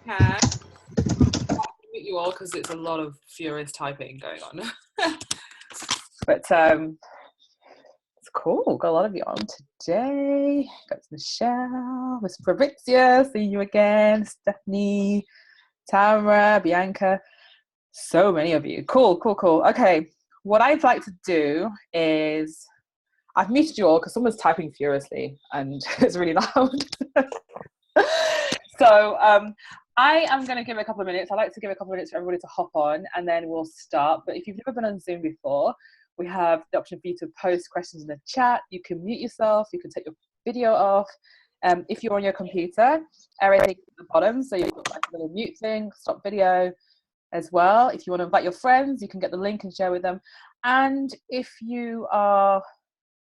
can mute you all because it's a lot of furious typing going on. But it's cool. Got a lot of you on today. Got Michelle, Miss Fabrizia, see you again. Stephanie, Tamara, Bianca. So many of you. Cool. Okay, what I'd like to do is I've muted you all because someone's typing furiously and it's really loud. So I am going to give it a couple of minutes. I like to give a couple of minutes for everybody to hop on and then we'll start. But if you've never been on Zoom before, we have the option for you to post questions in the chat. You can mute yourself. You can take your video off. If you're on your computer, everything at the bottom. So you've got like a little mute thing, stop video as well. If you want to invite your friends, you can get the link and share with them. And if you want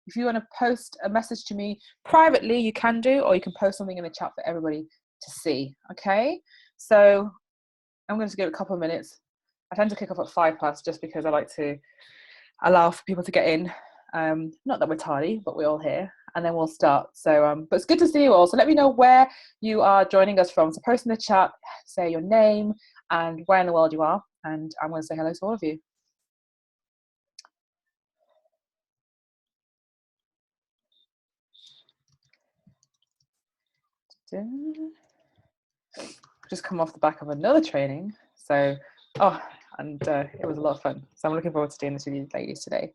to post a message to me privately, you can do, or you can post something in the chat for everybody to see. Okay, so I'm going to give it a couple of minutes. I tend to kick off at 5 past just because I like to allow for people to get in. Not that we're tardy, but we're all here, and then we'll start. So but it's good to see you all. So let me know where you are joining us from. So post in the chat, say your name and where in the world you are, and I'm going to say hello to all of you. Just come off the back of another training, so it was a lot of fun. So I'm looking forward to doing this with you ladies today.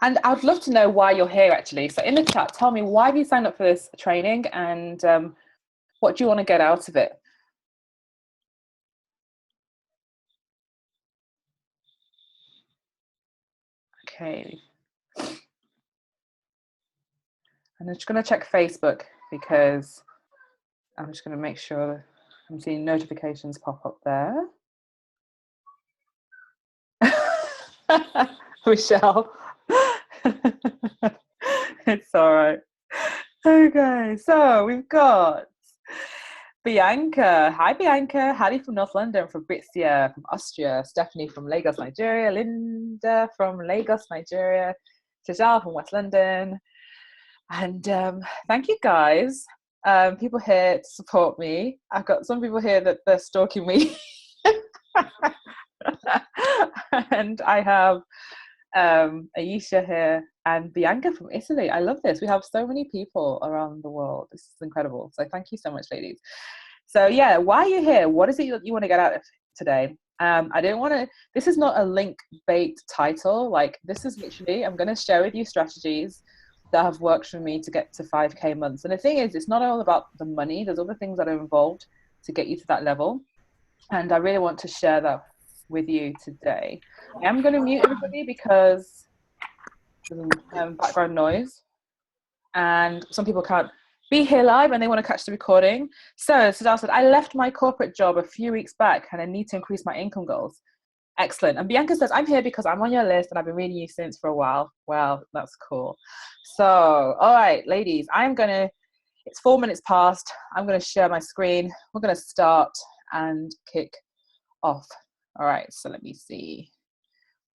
And I'd love to know why you're here actually. So in the chat, tell me, why have you signed up for this training and what do you want to get out of it? Okay. I'm just going to check Facebook because I'm just going to make sure I'm seeing notifications pop up there. Michelle. It's all right. Okay, so we've got Bianca. Hi, Bianca. Hattie from North London, Fabrizia from Austria, Stephanie from Lagos, Nigeria, Linda from Lagos, Nigeria, Tijal from West London. And thank you guys. People here to support me. I've got some people here that they're stalking me. And I have Aisha here and Bianca from Italy. I love this. We have so many people around the world. This is incredible. So thank you so much, ladies. So yeah, why are you here? What is it that you want to get out of today? I didn't want to, this is not a link bait title. Like, this is literally, I'm going to share with you strategies that have worked for me to get to 5K months. And the thing is, it's not all about the money. There's other things that are involved to get you to that level. And I really want to share that with you today. I am going to mute everybody because there's background noise and some people can't be here live and they want to catch the recording. So Sadal said, I left my corporate job a few weeks back and I need to increase my income goals. Excellent. And Bianca says, I'm here because I'm on your list and I've been reading you since for a while. Well, that's cool. So, all right, ladies, it's 4 minutes past. I'm going to share my screen. We're going to start and kick off. All right, so let me see.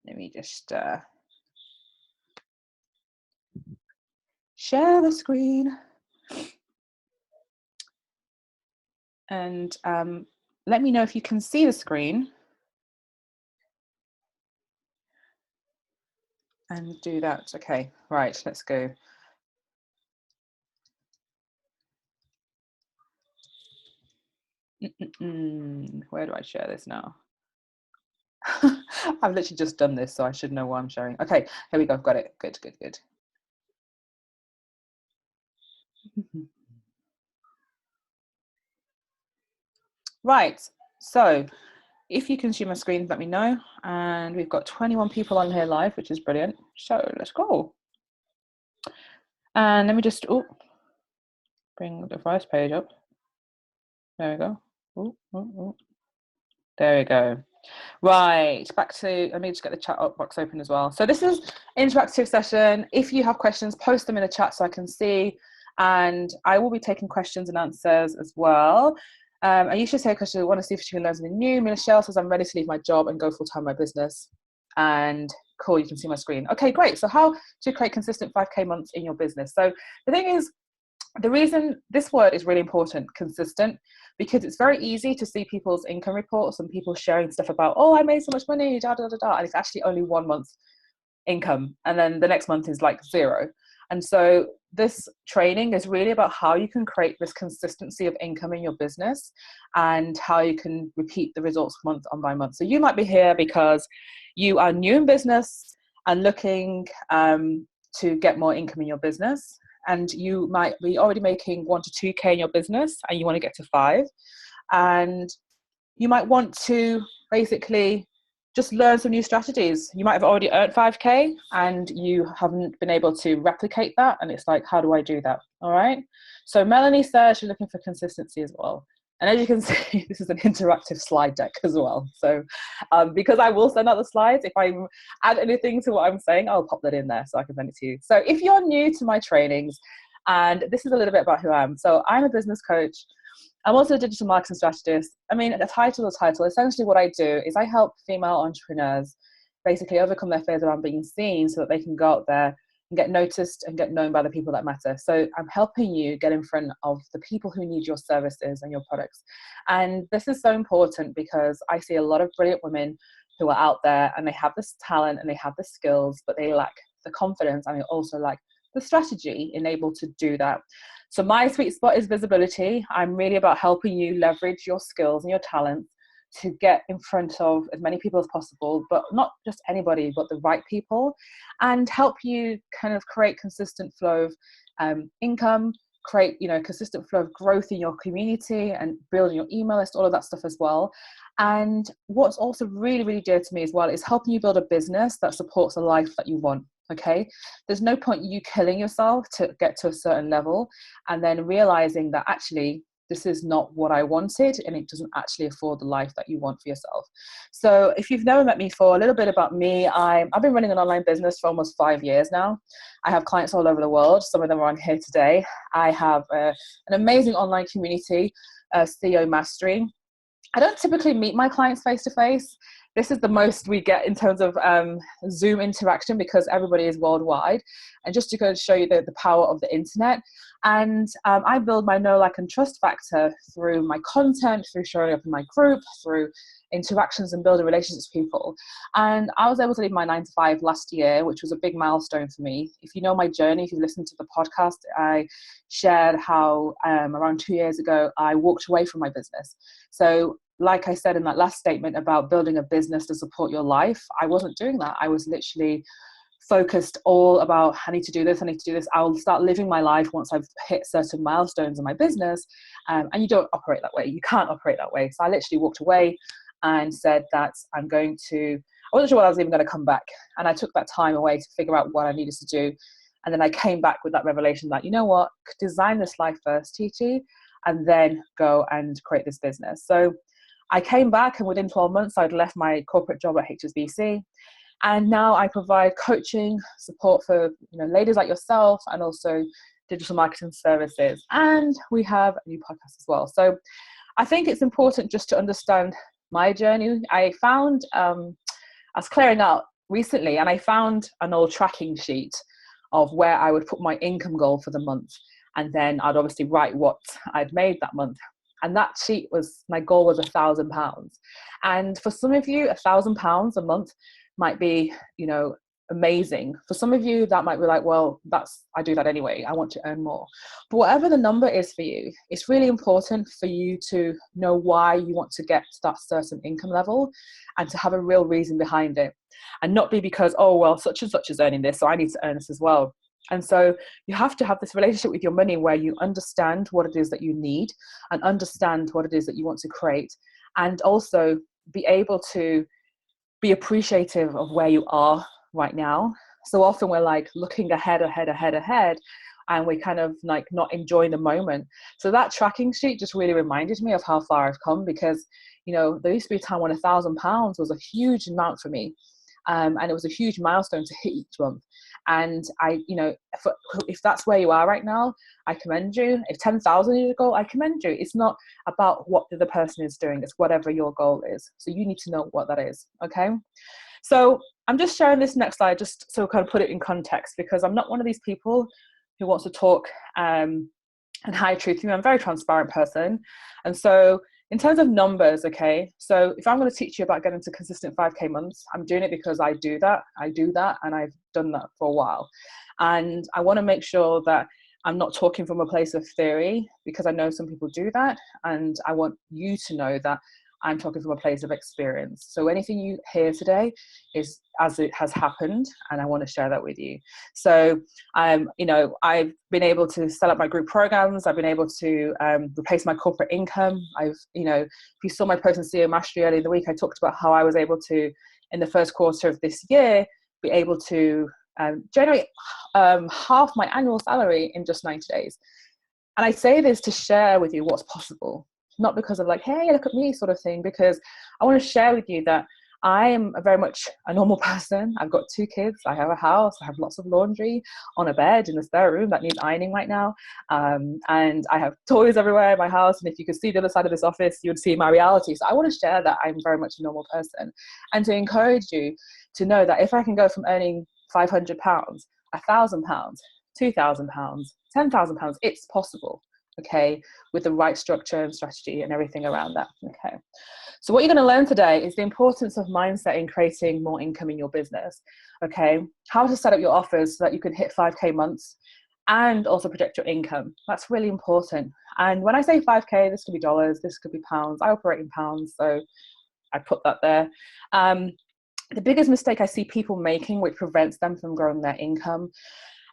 Let me just share the screen. And let me know if you can see the screen. And do that. Okay, right, let's go. Where do I share this now? I've literally just done this, so I should know what I'm sharing. Okay, here we go. Got it. Good. Right, so if you can see my screen, let me know. And we've got 21 people on here live, which is brilliant. So let's go. And let me just bring the first page up. There we go. There we go. Right, back to, let me just get the chat box open as well. So this is interactive session. If you have questions, post them in the chat so I can see. And I will be taking questions and answers as well. Aisha said, because I want to see if she can learn something new. Michelle says, I'm ready to leave my job and go full-time in my business. And cool, you can see my screen. Okay, great. So how to create consistent 5K months in your business? So the thing is, the reason this word is really important, consistent, because it's very easy to see people's income reports and people sharing stuff about, oh, I made so much money, da, da, da, da. And it's actually only 1 month's income. And then the next month is like 0. And so this training is really about how you can create this consistency of income in your business and how you can repeat the results month on by month. So you might be here because you are new in business and looking to get more income in your business. And you might be already making 1 to 2K in your business and you want to get to 5. And you might want to basically just learn some new strategies. You might have already earned 5K and you haven't been able to replicate that. And it's like, how do I do that? All right. So Melanie says you're looking for consistency as well. And as you can see, this is an interactive slide deck as well. So because I will send out the slides, if I add anything to what I'm saying, I'll pop that in there so I can send it to you. So if you're new to my trainings, and this is a little bit about who I am. So I'm a business coach. I'm also a digital marketing strategist. I mean, the title. Essentially what I do is I help female entrepreneurs basically overcome their fears around being seen so that they can go out there and get noticed and get known by the people that matter. So I'm helping you get in front of the people who need your services and your products. And this is so important because I see a lot of brilliant women who are out there and they have this talent and they have the skills, but they lack the confidence and they also lack the strategy enabled to do that. So my sweet spot is visibility. I'm really about helping you leverage your skills and your talents to get in front of as many people as possible, but not just anybody, but the right people, and help you kind of create consistent flow of income, create, consistent flow of growth in your community and building your email list, all of that stuff as well. And what's also really, really dear to me as well is helping you build a business that supports a life that you want. Okay, there's no point you killing yourself to get to a certain level and then realizing that actually this is not what I wanted and it doesn't actually afford the life that you want for yourself. So if you've never met me before, a little bit about me, I've been running an online business for almost 5 years now. I have clients all over the world. Some of them are on here today. I have an amazing online community, CEO Mastery. I don't typically meet my clients face to face. This is the most we get in terms of Zoom interaction because everybody is worldwide. And just to go show you the power of the internet. And I build my know, like, and trust factor through my content, through showing up in my group, through interactions and building relationships with people. And I was able to leave my 9 to 5 last year, which was a big milestone for me. If you know my journey, if you've listened to the podcast, I shared how around 2 years ago, I walked away from my business. So like I said in that last statement about building a business to support your life, I wasn't doing that. I was literally focused all about, I need to do this, I need to do this. I'll start living my life once I've hit certain milestones in my business. And you don't operate that way. You can't operate that way. So I literally walked away and said that I wasn't sure when I was even going to come back. And I took that time away to figure out what I needed to do. And then I came back with that revelation that, you know what, design this life first, TT, and then go and create this business. So I came back and within 12 months, I'd left my corporate job at HSBC. And now I provide coaching support for ladies like yourself and also digital marketing services. And we have a new podcast as well. So I think it's important just to understand my journey. I found, I was clearing out recently and I found an old tracking sheet of where I would put my income goal for the month. And then I'd obviously write what I'd made that month. And that sheet my goal was £1,000. And for some of you, £1,000 a month might be, amazing. For some of you, that might be like, well, I do that anyway. I want to earn more. But whatever the number is for you, it's really important for you to know why you want to get to that certain income level and to have a real reason behind it. And not be because, oh, well, such and such is earning this, so I need to earn this as well. And so you have to have this relationship with your money where you understand what it is that you need and understand what it is that you want to create, and also be able to be appreciative of where you are right now. So often we're like looking ahead, and we're kind of like not enjoying the moment. So that tracking sheet just really reminded me of how far I've come, because, there used to be a time when £1,000 was a huge amount for me. And it was a huge milestone to hit each month. And if that's where you are right now, I commend you. If 10,000 is your goal, I commend you. It's not about what the other person is doing. It's whatever your goal is. So you need to know what that is. Okay. So I'm just sharing this next slide just so kind of put it in context, because I'm not one of these people who wants to talk and hide truth. I'm a very transparent person. And so in terms of numbers, okay, so if I'm going to teach you about getting to consistent 5K months, I'm doing it because I do that, and I've done that for a while. And I want to make sure that I'm not talking from a place of theory, because I know some people do that. And I want you to know that I'm talking from a place of experience. So anything you hear today is as it has happened, and I want to share that with you. So, I've been able to set up my group programs. I've been able to replace my corporate income. If you saw my post on CEO Mastery earlier in the week, I talked about how I was able to, in the first quarter of this year, be able to generate half my annual salary in just 90 days. And I say this to share with you what's possible. Not because of like, hey, look at me sort of thing, because I want to share with you that I am very much a normal person. I've got 2 kids. I have a house. I have lots of laundry on a bed in the spare room that needs ironing right now. And I have toys everywhere in my house. And if you could see the other side of this office, you would see my reality. So I want to share that I'm very much a normal person, and to encourage you to know that if I can go from earning £500, £1,000, £2,000, £10,000, it's possible. Okay, with the right structure and strategy and everything around that. Okay, so what you're going to learn today is the importance of mindset in creating more income in your business. Okay, how to set up your offers so that you can hit 5K months and also project your income. That's really important. And when I say 5K, this could be dollars, this could be pounds. I operate in pounds, so I put that there. The biggest mistake I see people making, which prevents them from growing their income.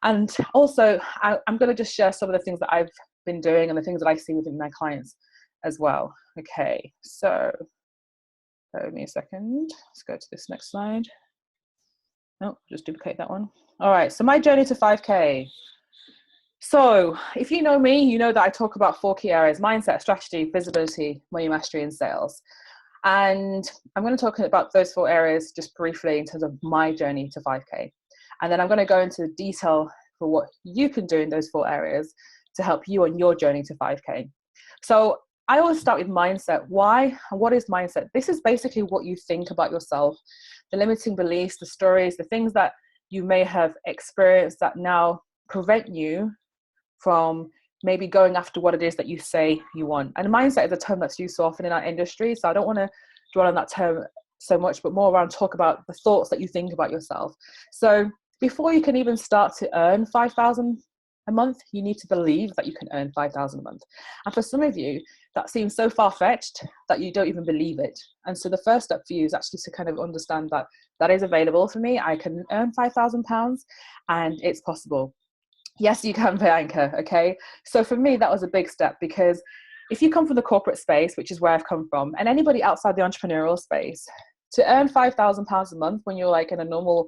And also, I'm going to just share some of the things that I've been doing and the things that I see within my clients as well. Okay, so bear with me a second. Let's go to this next slide. No, just duplicate that one. All right, so my journey to 5K. So if you know me, you know that I talk about 4 key areas: mindset, strategy, visibility, money mastery, and sales. And I'm going to talk about those 4 areas just briefly in terms of my journey to 5K. And then I'm going to go into detail for what you can do in those 4 areas to help you on your journey to 5K. So I always start with mindset. Why? What is mindset? This is basically what you think about yourself, the limiting beliefs, the stories, the things that you may have experienced that now prevent you from maybe going after what it is that you say you want. And mindset is a term that's used so often in our industry, so I don't want to dwell on that term so much, but more around talk about the thoughts that you think about yourself. So before you can even start to earn 5,000 a month, you need to believe that you can earn 5,000 a month. And for some of you, that seems so far-fetched that you don't even believe it. And so the first step for you is actually to kind of understand that that is available for me. I can earn £5,000 and it's possible. Yes, you can, Bianca. Okay. So for me, that was a big step, because if you come from the corporate space, which is where I've come from, and anybody outside the entrepreneurial space, to earn £5,000 a month when you're like in a normal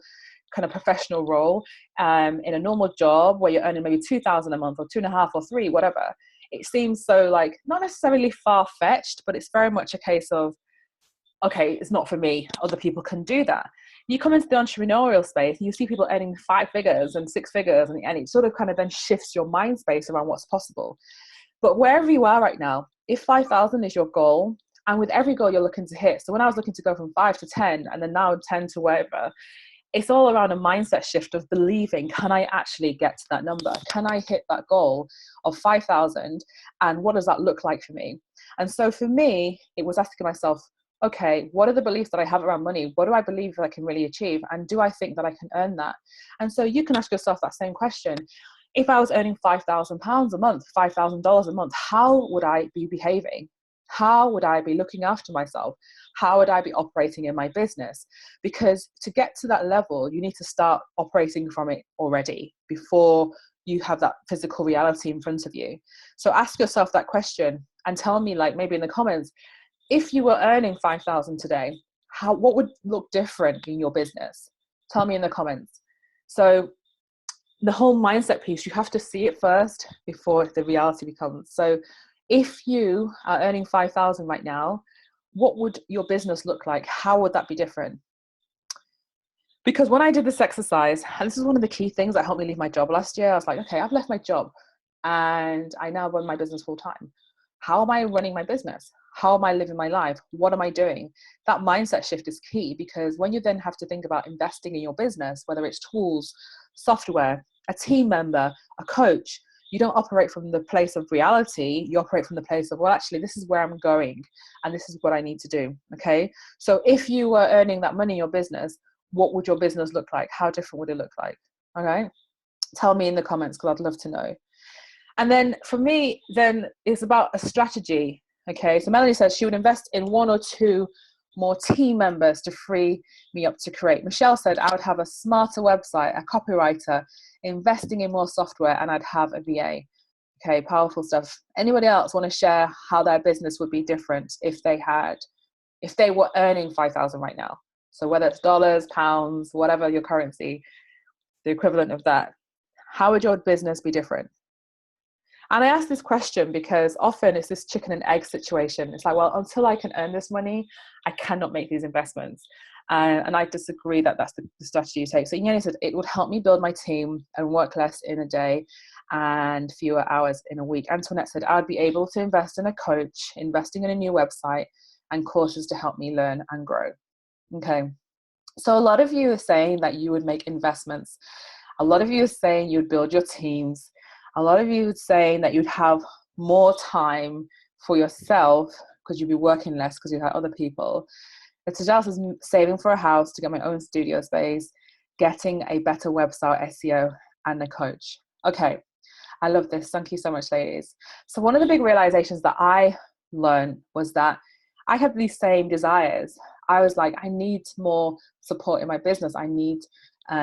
kind of professional role, in a normal job where you're earning maybe 2,000 a month or 2.5 or 3, whatever, it seems so like not necessarily far-fetched, but it's very much a case of, okay, it's not for me. Other people can do that. You come into the entrepreneurial space and you see people earning 5 figures and 6 figures, and it sort of kind of then shifts your mind space around what's possible. But wherever you are right now, if 5,000 is your goal, and with every goal you're looking to hit, so when I was looking to go from 5 to 10 and then now 10 to whatever, it's all around a mindset shift of believing, can I actually get to that number? Can I hit that goal of 5,000? And what does that look like for me? And so for me, it was asking myself, okay, what are the beliefs that I have around money? What do I believe that I can really achieve? And do I think that I can earn that? And so you can ask yourself that same question. If I was earning £5,000 a month, $5,000 a month, how would I be behaving? How would I be looking after myself? How would I be operating in my business? Because to get to that level, you need to start operating from it already before you have that physical reality in front of you. So ask yourself that question and tell me, like maybe in the comments, if you were earning 5,000 today, what would look different in your business? Tell me in the comments. So the whole mindset piece, you have to see it first before the reality becomes. So if you are earning 5,000 right now, what would your business look like? How would that be different? Because when I did this exercise, and this is one of the key things that helped me leave my job last year, I was like, okay, I've left my job and I now run my business full time. How am I running my business? How am I living my life? What am I doing? That mindset shift is key, because when you then have to think about investing in your business, whether it's tools, software, a team member, a coach, you don't operate from the place of reality. You operate from the place of, well, actually, this is where I'm going and this is what I need to do. Okay. So if you were earning that money in your business, what would your business look like? How different would it look like? All right. Tell me in the comments, because I'd love to know. And then for me, then it's about a strategy. Okay. So Melanie says she would invest in 1 or 2 more team members to free me up to create. Michelle said I would have a smarter website, a copywriter, investing in more software, and I'd have a VA. Okay, powerful stuff. Anybody else want to share how their business would be different if they were earning 5,000 right now? So whether it's dollars, pounds, whatever your currency, the equivalent of that, how would your business be different? And I ask this question because often it's this chicken and egg situation. It's like, well, until I can earn this money, I cannot make these investments. And I disagree that that's the strategy you take. So Inyani said, it would help me build my team and work less in a day and fewer hours in a week. Antoinette said, I would be able to invest in a coach, investing in a new website and courses to help me learn and grow. Okay. So a lot of you are saying that you would make investments. A lot of you are saying you'd build your teams. A lot of you are saying that you'd have more time for yourself because you'd be working less because you had other people. It's just as saving for a house to get my own studio space, getting a better website, SEO, and a coach. Okay, I love this. Thank you so much, ladies. So one of the big realizations that I learned was that I have these same desires. I was like, I need more support in my business. I need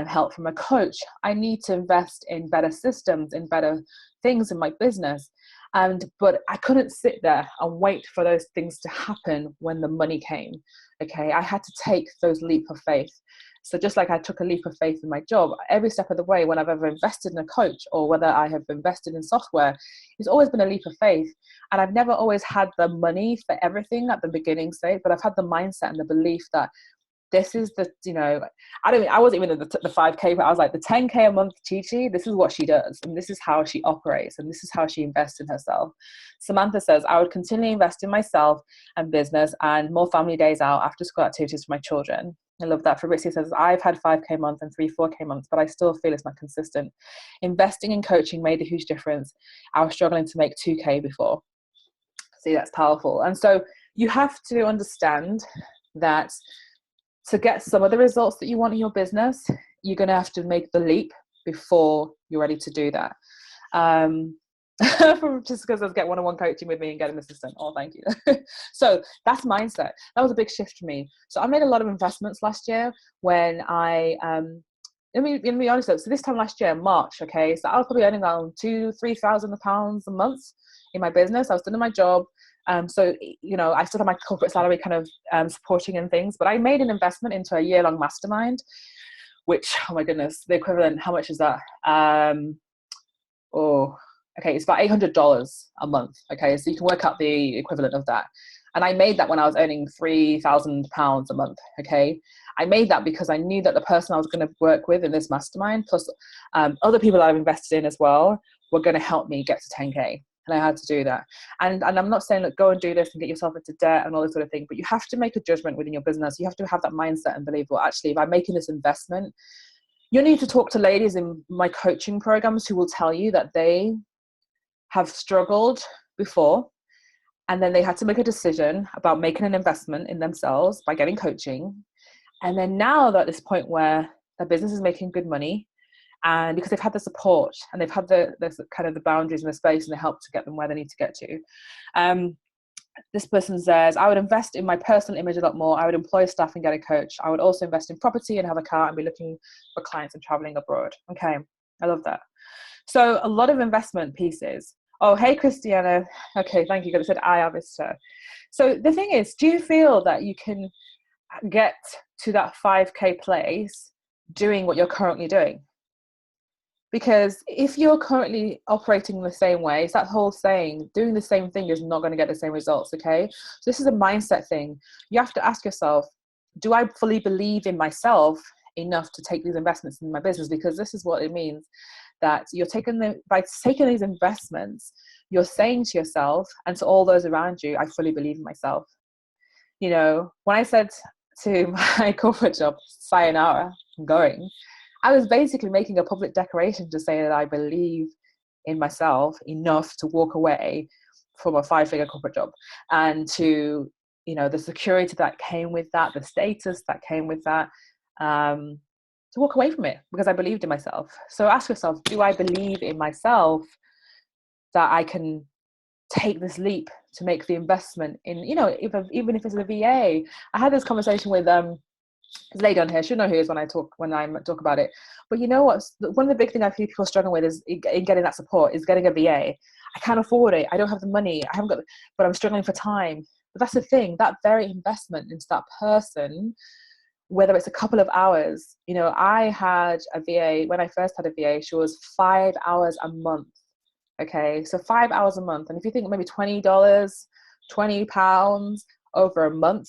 help from a coach. I need to invest in better systems, in better things in my business. But I couldn't sit there and wait for those things to happen when the money came. Okay, I had to take those leap of faith. So just like I took a leap of faith in my job, every step of the way, when I've ever invested in a coach or whether I have invested in software, it's always been a leap of faith. And I've never always had the money for everything at the beginning stage, but I've had the mindset and the belief that this is the, I wasn't even in the 5K, but I was like, the 10K a month Chi, this is what she does. And this is how she operates. And this is how she invests in herself. Samantha says, I would continually invest in myself and business and more family days out, after school activities for my children. I love that. Fabrizio says, I've had 5K month and 4K months, but I still feel it's not consistent. Investing in coaching made a huge difference. I was struggling to make 2K before. See, that's powerful. And so you have to understand that to get some of the results that you want in your business, you're going to have to make the leap before you're ready to do that. From Jessica says, get one-on-one coaching with me and get an assistant. Oh, thank you. So that's mindset. That was a big shift for me. So I made a lot of investments last year when let me be honest though. So this time last year, March, okay, so I was probably earning around £2,000-3,000 a month in my business. I was still in my job. So, I still have my corporate salary kind of supporting and things, but I made an investment into a year-long mastermind, which, oh my goodness, the equivalent, how much is that? Okay, it's about $800 a month. Okay, so you can work out the equivalent of that. And I made that when I was earning £3,000 a month. Okay, I made that because I knew that the person I was going to work with in this mastermind, plus other people that I've invested in as well, were going to help me get to 10K. And I had to do that. And I'm not saying, look, go and do this and get yourself into debt and all this sort of thing, but you have to make a judgment within your business. You have to have that mindset and believe, well, actually, if I'm making this investment, you need to talk to ladies in my coaching programs who will tell you that they have struggled before, and then they had to make a decision about making an investment in themselves by getting coaching. And then now they're at this point where their business is making good money, and because they've had the support and they've had the kind of the boundaries and the space and the help to get them where they need to get to. This person says, I would invest in my personal image a lot more. I would employ staff and get a coach. I would also invest in property and have a car and be looking for clients and traveling abroad. Okay, I love that. So a lot of investment pieces. Oh, hey, Christiana. Okay, thank you. It said I are visitor. So the thing is, do you feel that you can get to that 5K place doing what you're currently doing? Because if you're currently operating the same way, it's that whole saying, doing the same thing is not going to get the same results, okay? So this is a mindset thing. You have to ask yourself, do I fully believe in myself enough to take these investments in my business, because this is what it means, that by taking these investments, you're saying to yourself and to all those around you, I fully believe in myself. You know, when I said to my corporate job, sayonara, I'm going, I was basically making a public declaration to say that I believe in myself enough to walk away from a 5-figure corporate job, and to, you know, the security that came with that, the status that came with that, to walk away from it because I believed in myself. So ask yourself, do I believe in myself that I can take this leap to make the investment in, you know, even if it's a VA. I had this conversation with this lady on here. She'll know who it is when I talk about it. But you know what? One of the big things I think people struggling with is in getting that support is getting a VA. I can't afford it. I don't have the money. I haven't got, but I'm struggling for time. But that's the thing. That very investment into that person, whether it's a couple of hours. You know, I had a VA when I first had a VA. She was 5 hours a month. Okay, so 5 hours a month. And if you think maybe $20, £20 over a month,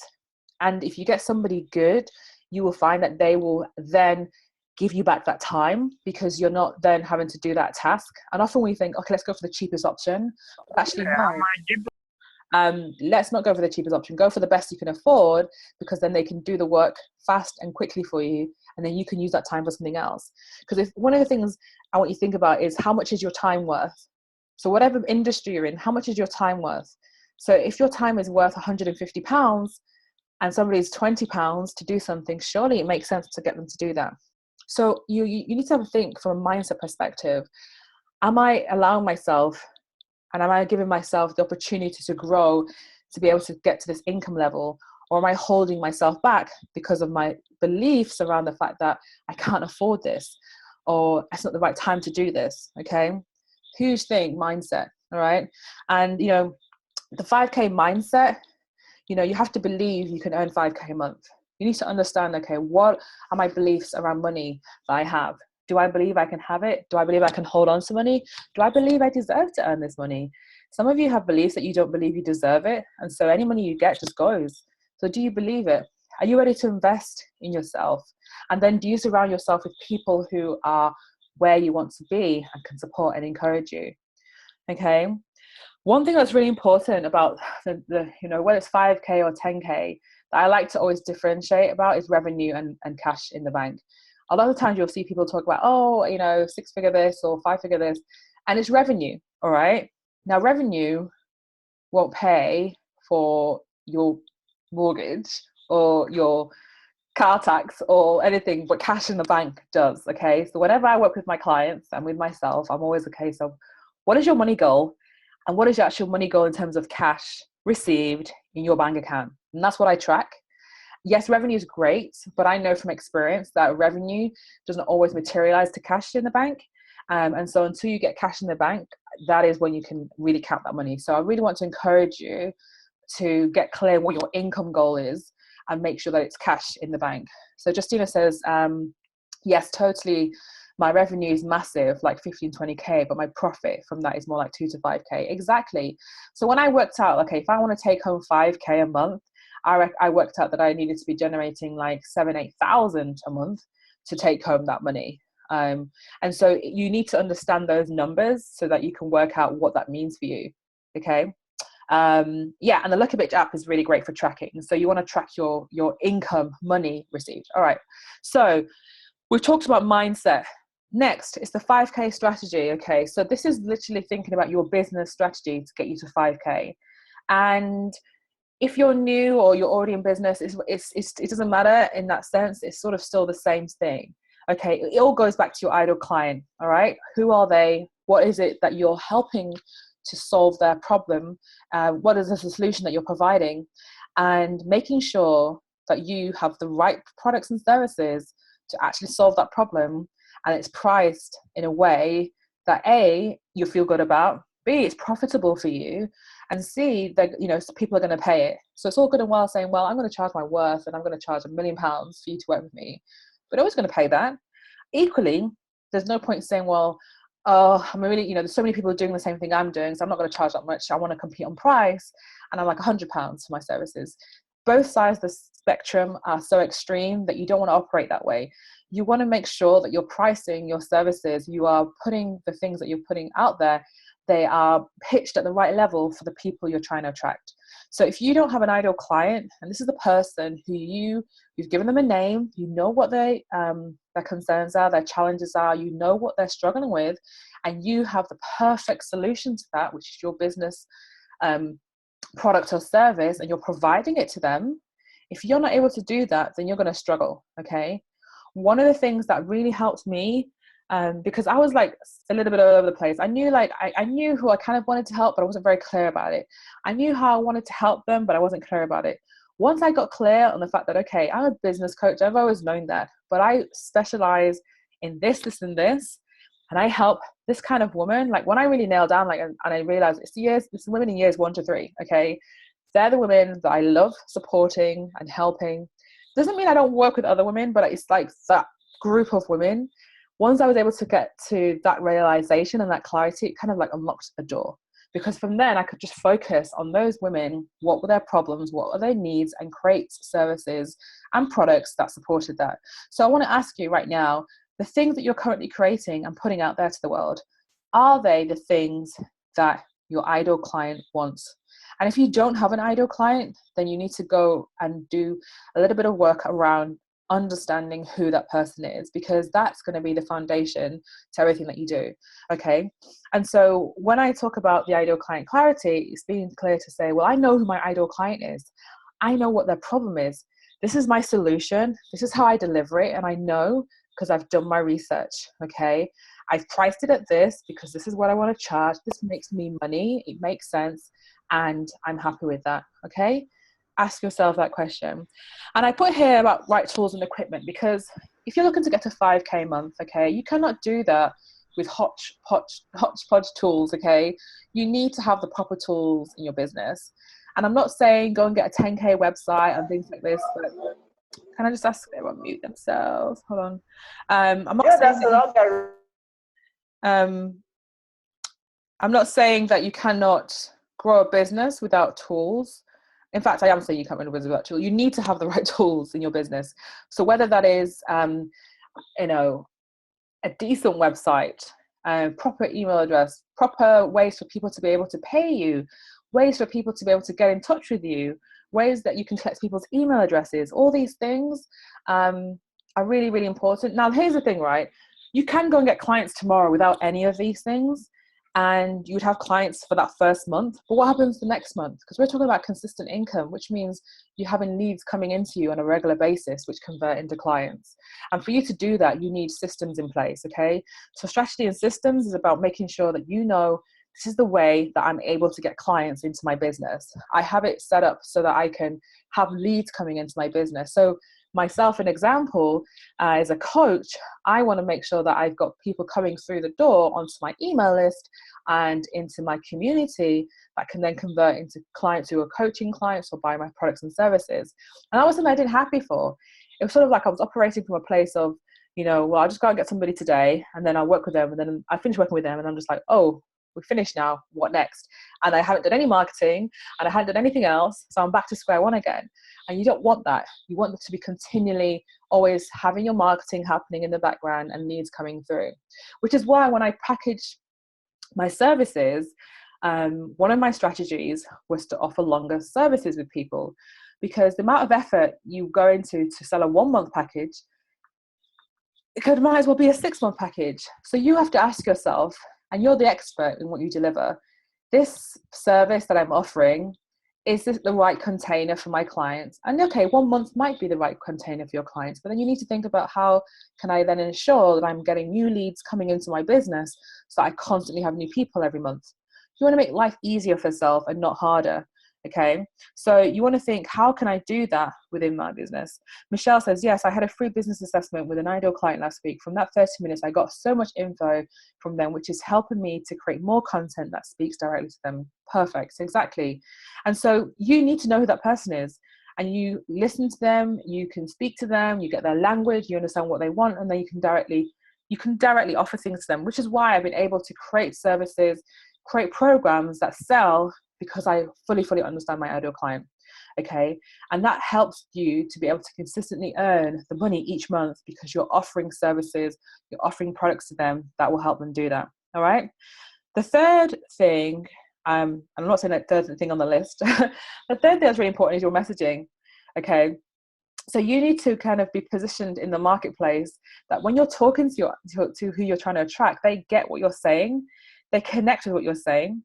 and if you get somebody good, you will find that they will then give you back that time, because you're not then having to do that task. And often we think, okay, let's go for the cheapest option. But actually, no. Let's not go for the cheapest option. Go for the best you can afford, because then they can do the work fast and quickly for you, and then you can use that time for something else. Because if one of the things I want you to think about is, how much is your time worth? So whatever industry you're in, how much is your time worth? So if your time is worth £150 and somebody's £20 to do something, surely it makes sense to get them to do that. So you need to have a think from a mindset perspective. Am I allowing myself, and am I giving myself the opportunity to grow, to be able to get to this income level? Or am I holding myself back because of my beliefs around the fact that I can't afford this, or it's not the right time to do this? Okay. Huge thing, mindset. All right. And, you know, the 5K mindset, you know, you have to believe you can earn 5K a month. You need to understand, okay, what are my beliefs around money that I have? Do I believe I can have it? Do I believe I can hold on to money? Do I believe I deserve to earn this money? Some of you have beliefs that you don't believe you deserve it. And so any money you get just goes. So do you believe it? Are you ready to invest in yourself? And then do you surround yourself with people who are where you want to be and can support and encourage you? Okay. One thing that's really important about the you know, whether it's 5K or 10K, that I like to always differentiate about is revenue and cash in the bank. A lot of times you'll see people talk about, oh, you know, 6-figure this or 5-figure this, and it's revenue. All right. Now, revenue won't pay for your mortgage or your car tax or anything, but cash in the bank does. Okay. So whenever I work with my clients and with myself, I'm always a case of, what is your money goal? And what is your actual money goal in terms of cash received in your bank account? And that's what I track. Yes, revenue is great, but I know from experience that revenue doesn't always materialize to cash in the bank. And so until you get cash in the bank, that is when you can really count that money. So I really want to encourage you to get clear what your income goal is and make sure that it's cash in the bank. So Justina says, yes, totally. My revenue is massive, like 15, 20K, but my profit from that is more like 2 to 5K. Exactly. So when I worked out, okay, if I want to take home 5K a month, I worked out that I needed to be generating like 8,000 a month to take home that money. And so you need to understand those numbers so that you can work out what that means for you. Okay. Yeah, and the Lucky Bitch app is really great for tracking. So you want to track your income, money received. All right. So we've talked about mindset. Next is the 5K strategy. Okay. So this is literally thinking about your business strategy to get you to 5K. And if you're new or you're already in business, it doesn't matter in that sense. It's sort of still the same thing. Okay. It all goes back to your ideal client. All right. Who are they? What is it that you're helping to solve their problem? What is the solution that you're providing? And making sure that you have the right products and services to actually solve that problem. And it's priced in a way that A, you feel good about, B, it's profitable for you, and C, that, you know, so people are going to pay it. So it's all good and well saying, well, I'm going to charge my worth and I'm going to charge £1 million for you to work with me, but nobody's going to pay that. Equally, there's no point saying, well, oh, I'm really, you know, there's so many people doing the same thing I'm doing, so I'm not going to charge that much. I want to compete on price, and I'm like £100 for my services. Both sides of spectrum are so extreme that you don't want to operate that way. You want to make sure that you're pricing your services, you are putting the things that you're putting out there, they are pitched at the right level for the people you're trying to attract. So if you don't have an ideal client, and this is the person who you've given them a name, you know what their concerns are, their challenges are, you know what they're struggling with, and you have the perfect solution to that, which is your business product or service, and you're providing it to them. If you're not able to do that, then you're going to struggle. Okay. One of the things that really helped me, because I was like a little bit all over the place. I knew who I kind of wanted to help, but I wasn't very clear about it. I knew how I wanted to help them, but I wasn't clear about it. Once I got clear on the fact that, okay, I'm a business coach, I've always known that, but I specialize in this, this, and this, and I help this kind of woman. Like when I really nailed down, like, and I realized it's the women in years 1 to 3. Okay. They're the women that I love supporting and helping. Doesn't mean I don't work with other women, but it's like that group of women. Once I was able to get to that realization and that clarity, it kind of like unlocked a door, because from then I could just focus on those women. What were their problems? What are their needs? And create services and products that supported that. So I want to ask you right now, the things that you're currently creating and putting out there to the world, are they the things that your ideal client wants? And if you don't have an ideal client, then you need to go and do a little bit of work around understanding who that person is, because that's going to be the foundation to everything that you do. Okay. And so when I talk about the ideal client clarity, it's being clear to say, well, I know who my ideal client is. I know what their problem is. This is my solution. This is how I deliver it. And I know because I've done my research. Okay. I've priced it at this because this is what I want to charge. This makes me money. It makes sense. And I'm happy with that. Okay. Ask yourself that question. And I put here about right tools and equipment, because if you're looking to get to 5K a month, okay, you cannot do that with hodgepodge tools. Okay. You need to have the proper tools in your business. And I'm not saying go and get a 10K website and things like this, but can I just ask everyone mute themselves? Hold on. I'm not saying that you cannot grow a business without tools. In fact, I am saying you can't run a business without tools. You need to have the right tools in your business. So whether that is, a decent website, proper email address, proper ways for people to be able to pay you, ways for people to be able to get in touch with you, ways that you can collect people's email addresses, all these things are really, really important. Now, here's the thing, right? You can go and get clients tomorrow without any of these things, and you would have clients for that first month. But what happens the next month? Because we're talking about consistent income, which means you're having leads coming into you on a regular basis, which convert into clients. And for you to do that, you need systems in place, okay? So strategy and systems is about making sure that you know, this is the way that I'm able to get clients into my business. I have it set up so that I can have leads coming into my business. So myself, an example, as a coach, I want to make sure that I've got people coming through the door onto my email list and into my community that can then convert into clients who are coaching clients or buy my products and services. And that was something I didn't have before. It was sort of like I was operating from a place of, well, I'll just go and get somebody today and then I'll work with them. And then I finish working with them and I'm just like, oh, we're finished now. What next? And I haven't done any marketing and I hadn't done anything else. So I'm back to square one again. And you don't want that. You want them to be continually always having your marketing happening in the background and leads coming through, which is why when I package my services, one of my strategies was to offer longer services with people, because the amount of effort you go into to sell a 1-month package, it might as well be a 6-month package. So you have to ask yourself, and you're the expert in what you deliver, this service that I'm offering, is this the right container for my clients? And okay, 1 month might be the right container for your clients, but then you need to think about how can I then ensure that I'm getting new leads coming into my business so I constantly have new people every month. You want to make life easier for yourself and not harder. Okay, so you want to think, how can I do that within my business? Michelle says, yes, I had a free business assessment with an ideal client last week. From that 30 minutes, I got so much info from them, which is helping me to create more content that speaks directly to them. Perfect, exactly. And so you need to know who that person is, and you listen to them, you can speak to them, you get their language, you understand what they want, and then you can directly offer things to them, which is why I've been able to create services, create programs that sell, because I fully understand my ideal client. okay? And that helps you to be able to consistently earn the money each month because you're offering services, you're offering products to them that will help them do that, all right? The third thing, I'm not saying that third thing on the list, the third thing that's really important is your messaging, okay? So you need to kind of be positioned in the marketplace that when you're talking to who you're trying to attract, they get what you're saying, they connect with what you're saying.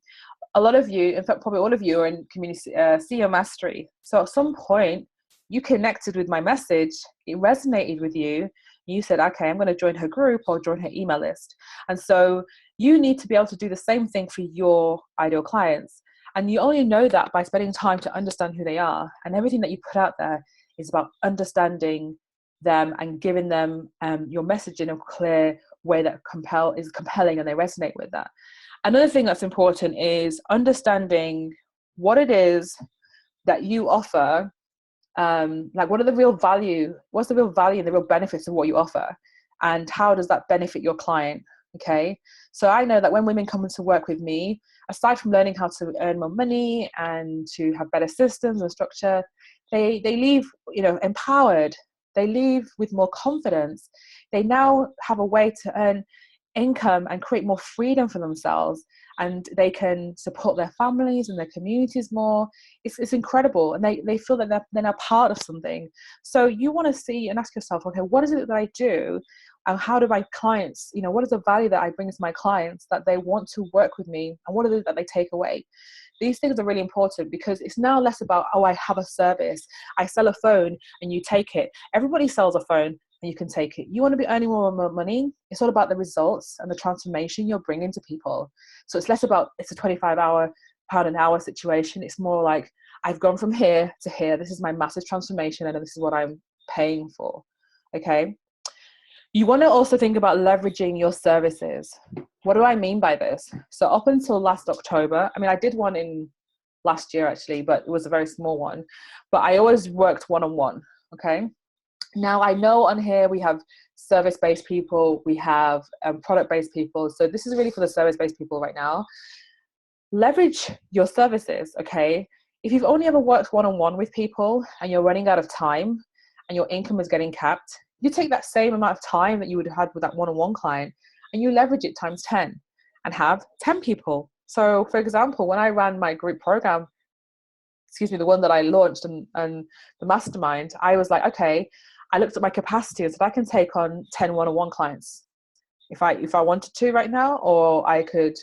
A lot of you, in fact, probably all of you are in community CEO mastery. So at some point, you connected with my message, it resonated with you. You said, okay, I'm going to join her group or join her email list. And so you need to be able to do the same thing for your ideal clients. And you only know that by spending time to understand who they are. And everything that you put out there is about understanding them and giving them your message in a clear way that is compelling and they resonate with that. Another thing that's important is understanding what it is that you offer. Like what's the real value and the real benefits of what you offer, and how does that benefit your client? Okay, so I know that when women come to work with me, aside from learning how to earn more money and to have better systems and structure, they leave, empowered. They leave with more confidence. They now have a way to earn income and create more freedom for themselves, and they can support their families and their communities more. It's incredible, and they feel that they're now part of something. So you want to see and ask yourself, okay, what is it that I do, and how do my clients, what is the value that I bring to my clients that they want to work with me, and what are it that they take away? These things are really important because it's now less about, oh, I have a service, I sell a phone and you take it. Everybody sells a phone and you can take it. You want to be earning more and more money. It's all about the results and the transformation you're bringing to people. So it's less about it's a 25 pound an hour situation. It's more like, I've gone from here to here. This is my massive transformation and this is what I'm paying for. Okay. You want to also think about leveraging your services. What do I mean by this? So up until last October, I did one in last year actually, but it was a very small one. But I always worked one-on-one. Okay. Now I know on here we have service-based people, we have product-based people. So this is really for the service-based people right now. Leverage your services, okay? If you've only ever worked one-on-one with people and you're running out of time and your income is getting capped, you take that same amount of time that you would have had with that one-on-one client and you leverage it times 10 and have 10 people. So for example, when I ran my group program, the one that I launched and the mastermind, I was like, okay, I looked at my capacity and said I can take on 10 one-on-one clients if I wanted to right now, or I could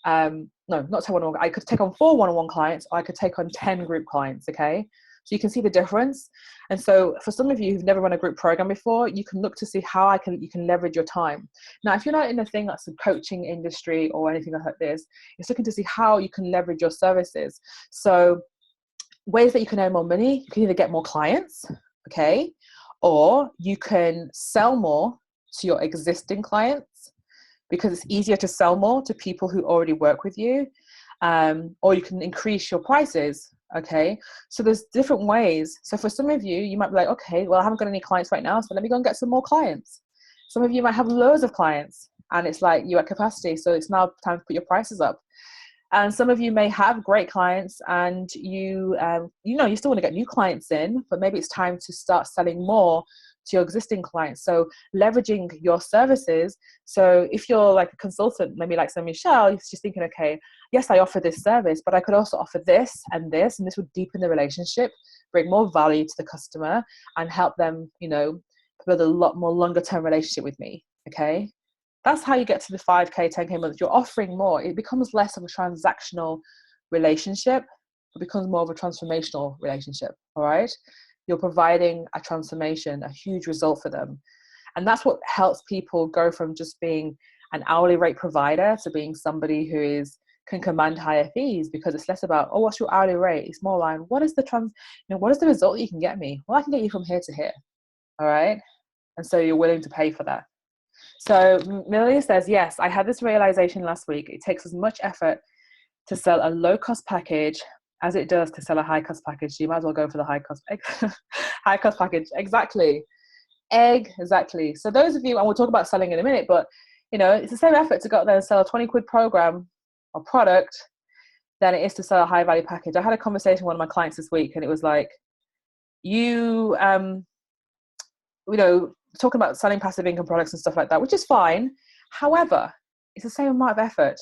no, not 10 one-on-one. I could take on 4 one-on-one clients, or I could take on 10 group clients. Okay, so you can see the difference. And so for some of you who've never run a group program before, you can look to see how you can leverage your time. Now, if you're not in a thing that's a coaching industry or anything like this, it's looking to see how you can leverage your services. So ways that you can earn more money, you can either get more clients, okay, or you can sell more to your existing clients because it's easier to sell more to people who already work with you, or you can increase your prices, okay? So there's different ways. So for some of you, you might be like, okay, well, I haven't got any clients right now, so let me go and get some more clients. Some of you might have loads of clients and it's like you're at capacity, so it's now time to put your prices up. And some of you may have great clients and you still want to get new clients in, but maybe it's time to start selling more to your existing clients. So leveraging your services. So if you're like a consultant, maybe like Michelle, she's thinking, okay, yes, I offer this service, but I could also offer this, and this would deepen the relationship, bring more value to the customer and help them, build a lot more longer term relationship with me. Okay. That's how you get to the 5K, 10K months. You're offering more. It becomes less of a transactional relationship. It becomes more of a transformational relationship. All right. You're providing a transformation, a huge result for them. And that's what helps people go from just being an hourly rate provider to being somebody who can command higher fees, because it's less about, oh, what's your hourly rate? It's more like, what is the result that you can get me? Well, I can get you from here to here. All right. And so you're willing to pay for that. So Millie says, yes, I had this realization last week. It takes as much effort to sell a low-cost package as it does to sell a high-cost package. So you might as well go for the high-cost package. Exactly. So those of you, and we'll talk about selling in a minute, but it's the same effort to go out there and sell a 20 quid program or product than it is to sell a high value package. I had a conversation with one of my clients this week, and it was like, you talking about selling passive income products and stuff like that, which is fine. However, it's the same amount of effort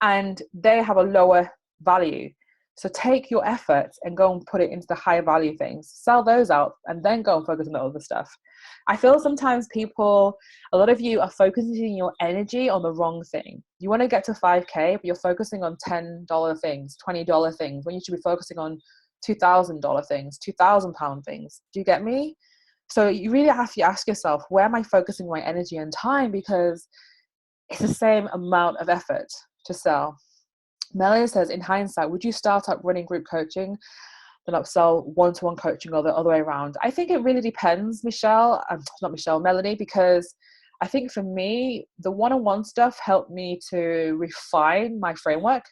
and they have a lower value. So take your efforts and go and put it into the higher value things, sell those out, and then go and focus on the other stuff. I feel sometimes a lot of you are focusing your energy on the wrong thing. You want to get to 5K, but you're focusing on $10 things, $20 things, when you should be focusing on $2,000 things, £2,000 things. Do you get me? So you really have to ask yourself, where am I focusing my energy and time? Because it's the same amount of effort to sell. Melanie says, in hindsight, would you start up running group coaching, then upsell one-to-one coaching, or the other way around? I think it really depends, Melanie, because I think for me, the one-on-one stuff helped me to refine my framework,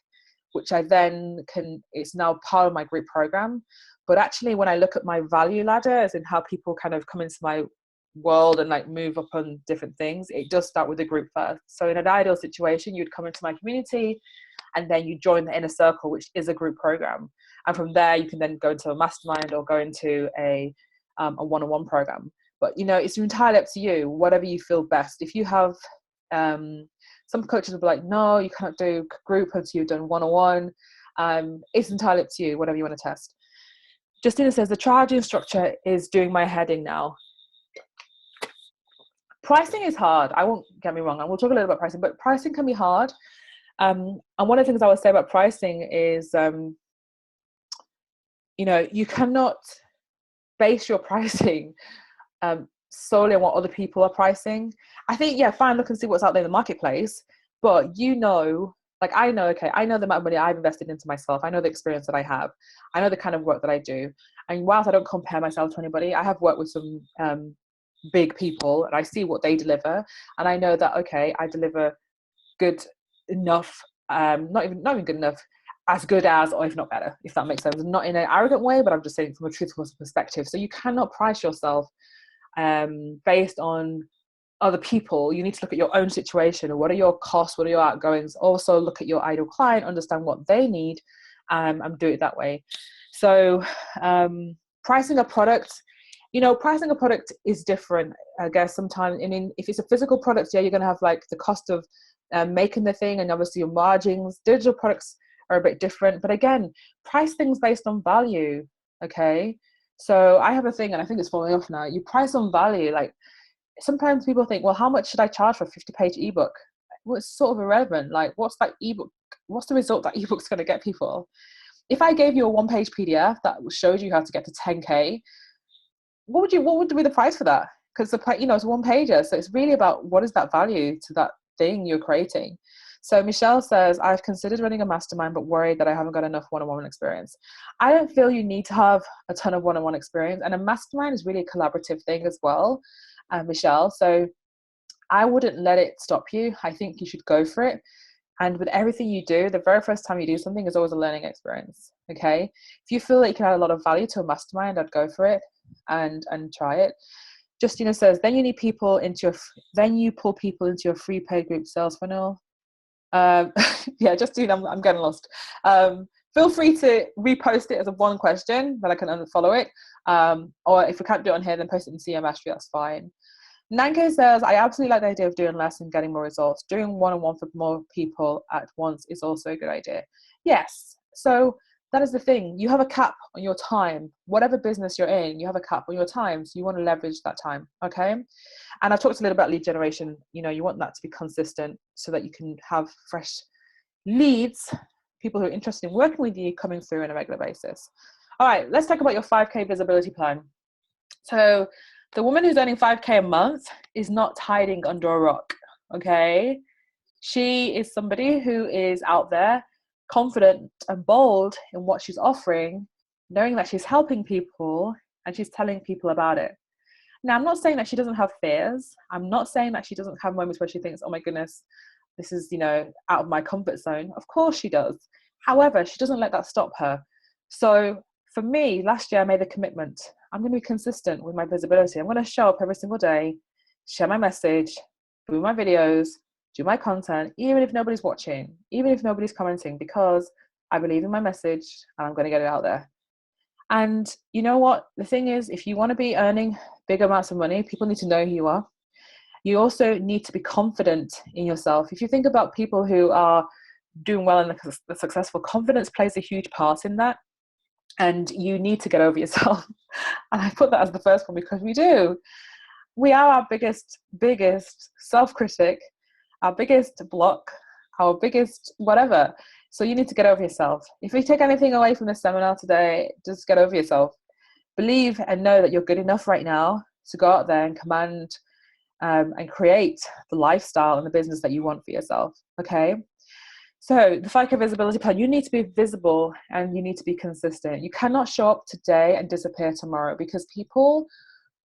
which I then it's now part of my group program. But actually, when I look at my value ladder, as in how people kind of come into my world and like move up on different things, it does start with the group first. So in an ideal situation, you'd come into my community and then you join the inner circle, which is a group program. And from there, you can then go into a mastermind or go into a one-on-one program. But, it's entirely up to you, whatever you feel best. If you have, some coaches will be like, no, you can't do group until you've done one-on-one. It's entirely up to you, whatever you want to test. Justina says, the charging structure is doing my heading now. Pricing is hard. I won't get me wrong. And we'll talk a little about pricing, but pricing can be hard. And one of the things I would say about pricing is, you cannot base your pricing solely on what other people are pricing. I think, yeah, fine, look and see what's out there in the marketplace, but I know the amount of money I've invested into myself. I know the experience that I have. I know the kind of work that I do. And whilst I don't compare myself to anybody, I have worked with some big people and I see what they deliver. And I know that, okay, I deliver good enough, not even good enough, as good as, or if not better, if that makes sense. Not in an arrogant way, but I'm just saying from a truthful perspective. So you cannot price yourself based on other people. You need to look at your own situation. What are your costs? What are your outgoings? Also look at your ideal client, understand what they need, and do it that way. So pricing a product is different, I guess. Sometimes, if it's a physical product, yeah, you're going to have like the cost of making the thing, and obviously your margins. Digital products are a bit different, but again, price things based on value. Okay, so I have a thing, and I think it's falling off now. You price on value. Like, sometimes people think, well, how much should I charge for a 50-page ebook? Well, it's sort of irrelevant. Like, what's that ebook? What's the result that ebook's going to get people? If I gave you a one-page PDF that showed you how to get to 10K, what would be the price for that? Because it's one pager. So it's really about what is that value to that thing you're creating. So Michelle says, I've considered running a mastermind, but worried that I haven't got enough one-on-one experience. I don't feel you need to have a ton of one-on-one experience. And a mastermind is really a collaborative thing as well, Michelle. So I wouldn't let it stop you. I think you should go for it. And with everything you do, the very first time you do something is always a learning experience. Okay. If you feel like you can add a lot of value to a mastermind, I'd go for it and try it. Justina says, then you pull people into your free paid group sales funnel. Yeah, Justina, I'm getting lost. Feel free to repost it as a one question, then I can unfollow it. Or if we can't do it on here, then post it in CM Mastery, that's fine. Nanke says, I absolutely like the idea of doing less and getting more results. Doing one-on-one for more people at once is also a good idea. Yes. So that is the thing. You have a cap on your time. Whatever business you're in, you have a cap on your time. So you want to leverage that time. Okay. And I've talked a little about lead generation. You want that to be consistent so that you can have fresh leads, people who are interested in working with you, coming through on a regular basis. All right, let's talk about your 5K visibility plan. So the woman who's earning 5K a month is not hiding under a rock, okay? She is somebody who is out there, confident and bold in what she's offering, knowing that she's helping people and she's telling people about it. Now, I'm not saying that she doesn't have fears. I'm not saying that she doesn't have moments where she thinks, oh my goodness, this is, out of my comfort zone. Of course she does. However, she doesn't let that stop her. So for me, last year I made a commitment. I'm going to be consistent with my visibility. I'm going to show up every single day, share my message, do my videos, do my content, even if nobody's watching, even if nobody's commenting, because I believe in my message and I'm going to get it out there. And you know what? The thing is, if you want to be earning big amounts of money, people need to know who you are. You also need to be confident in yourself. If you think about people who are doing well and the successful, confidence plays a huge part in that. And you need to get over yourself. And I put that as the first one because we do. We are our biggest self-critic, our biggest block, our biggest whatever. So you need to get over yourself. If you take anything away from this seminar today, just get over yourself. Believe and know that you're good enough right now to go out there and command and create the lifestyle and the business that you want for yourself. Okay. So the 5K visibility plan, you need to be visible and you need to be consistent. You cannot show up today and disappear tomorrow, because people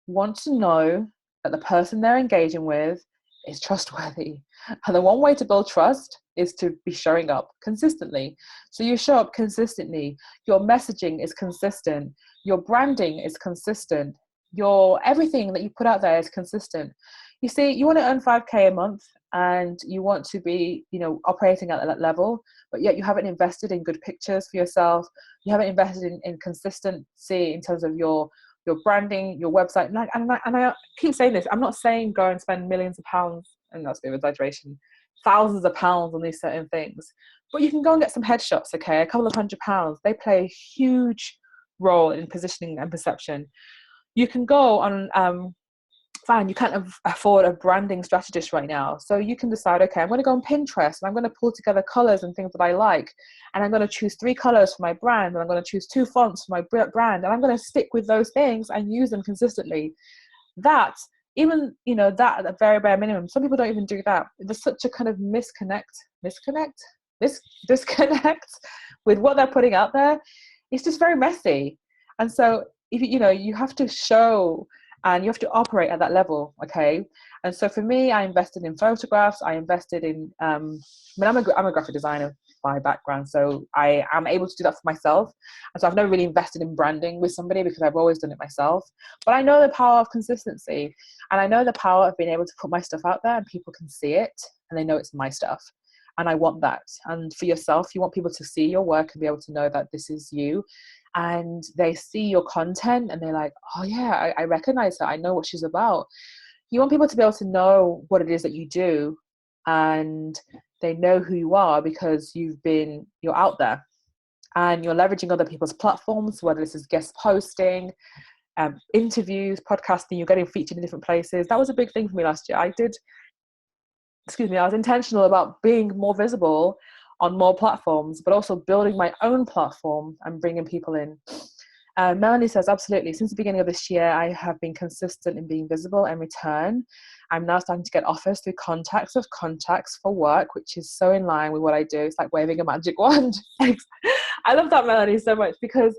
want to know that the person they're engaging with is trustworthy. And the one way to build trust is to be showing up consistently. So you show up consistently. Your messaging is consistent. Your branding is consistent. Your everything that you put out there is consistent. You see, you want to earn 5K a month and you want to be, operating at that level, but yet you haven't invested in good pictures for yourself. You haven't invested in consistency in terms of your branding, your website. And I keep saying this, I'm not saying go and spend millions of pounds, and that's a bit of exaggeration, thousands of pounds on these certain things. But you can go and get some headshots, okay? A couple of £100. They play a huge role in positioning and perception. You can go on, fine, you can't afford a branding strategist right now. So you can decide, okay, I'm going to go on Pinterest and I'm going to pull together colors and things that I like. And I'm going to choose 3 colors for my brand. And I'm going to choose 2 fonts for my brand. And I'm going to stick with those things and use them consistently. That, even, that at the very bare minimum, some people don't even do that. There's such a kind of disconnect with what they're putting out there. It's just very messy. And so, if you have to show and you have to operate at that level, okay? And so for me, I invested in photographs. I invested in, I'm a graphic designer by background, so I am able to do that for myself. And so I've never really invested in branding with somebody because I've always done it myself. But I know the power of consistency, and I know the power of being able to put my stuff out there and people can see it and they know it's my stuff. And I want that. And for yourself, you want people to see your work and be able to know that this is you. And they see your content and they're like, oh yeah, I recognize her. I know what she's about. You want people to be able to know what it is that you do, and they know who you are because you're out there and you're leveraging other people's platforms, whether this is guest posting, interviews, podcasting, you're getting featured in different places. That was a big thing for me last year. I was intentional about being more visible on more platforms, but also building my own platform and bringing people in. Melanie says, absolutely. Since the beginning of this year, I have been consistent in being visible and return. I'm now starting to get offers through contacts of contacts for work, which is so in line with what I do. It's like waving a magic wand. I love that, Melanie, so much, because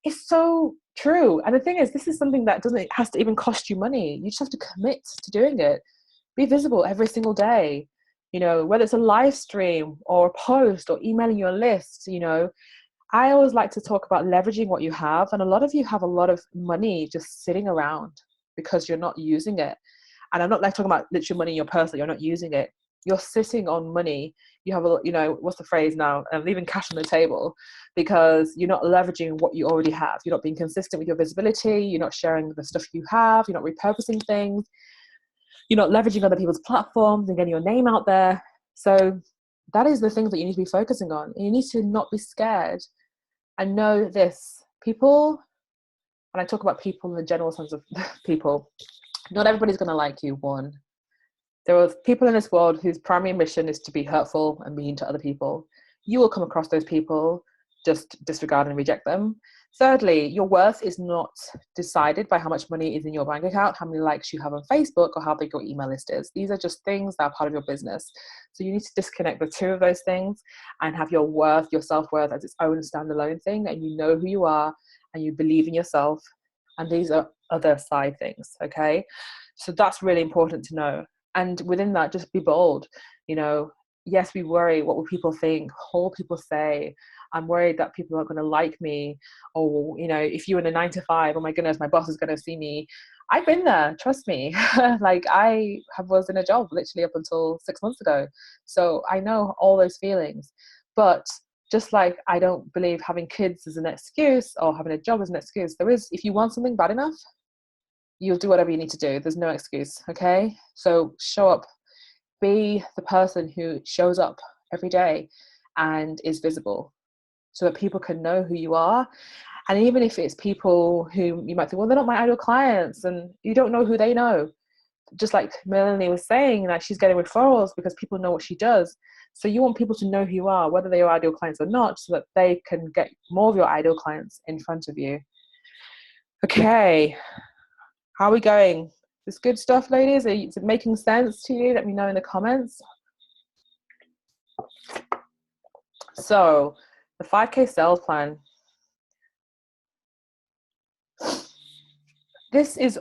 it's so true. And the thing is, this is something that has to even cost you money. You just have to commit to doing it. Be visible every single day. Whether it's a live stream or a post or emailing your list, I always like to talk about leveraging what you have. And a lot of you have a lot of money just sitting around because you're not using it. And I'm not like talking about literal money in your purse that you're not using it. You're sitting on money. You have what's the phrase now? Leaving cash on the table because you're not leveraging what you already have. You're not being consistent with your visibility. You're not sharing the stuff you have. You're not repurposing things. You're not leveraging other people's platforms and getting your name out there. So that is the things that you need to be focusing on. And you need to not be scared and know this. People, and I talk about people in the general sense of people, not everybody's going to like you, one. There are people in this world whose primary mission is to be hurtful and mean to other people. You will come across those people, just disregard and reject them. Thirdly, your worth is not decided by how much money is in your bank account, how many likes you have on Facebook, or how big your email list is. These are just things that are part of your business. So you need to disconnect the two of those things and have your worth, your self-worth as its own standalone thing, and you know who you are and you believe in yourself. And these are other side things, okay? So that's really important to know. And within that, just be bold. Yes, we worry, what will people think? What will people say? I'm worried that people aren't going to like me. Or, if you're in a 9-to-5, oh my goodness, my boss is going to see me. I've been there, trust me. Like was in a job literally up until 6 months ago. So I know all those feelings. But just like I don't believe having kids is an excuse or having a job is an excuse. There is, if you want something bad enough, you'll do whatever you need to do. There's no excuse, okay? So show up. Be the person who shows up every day and is visible so that people can know who you are. And even if it's people who you might think, well, they're not my ideal clients, and you don't know who they know. Just like Melanie was saying, that she's getting referrals because people know what she does. So you want people to know who you are, whether they are ideal clients or not, so that they can get more of your ideal clients in front of you. Okay, how are we going? This good stuff, ladies? Is it making sense to you? Let me know in the comments. So the 5K sales plan. This is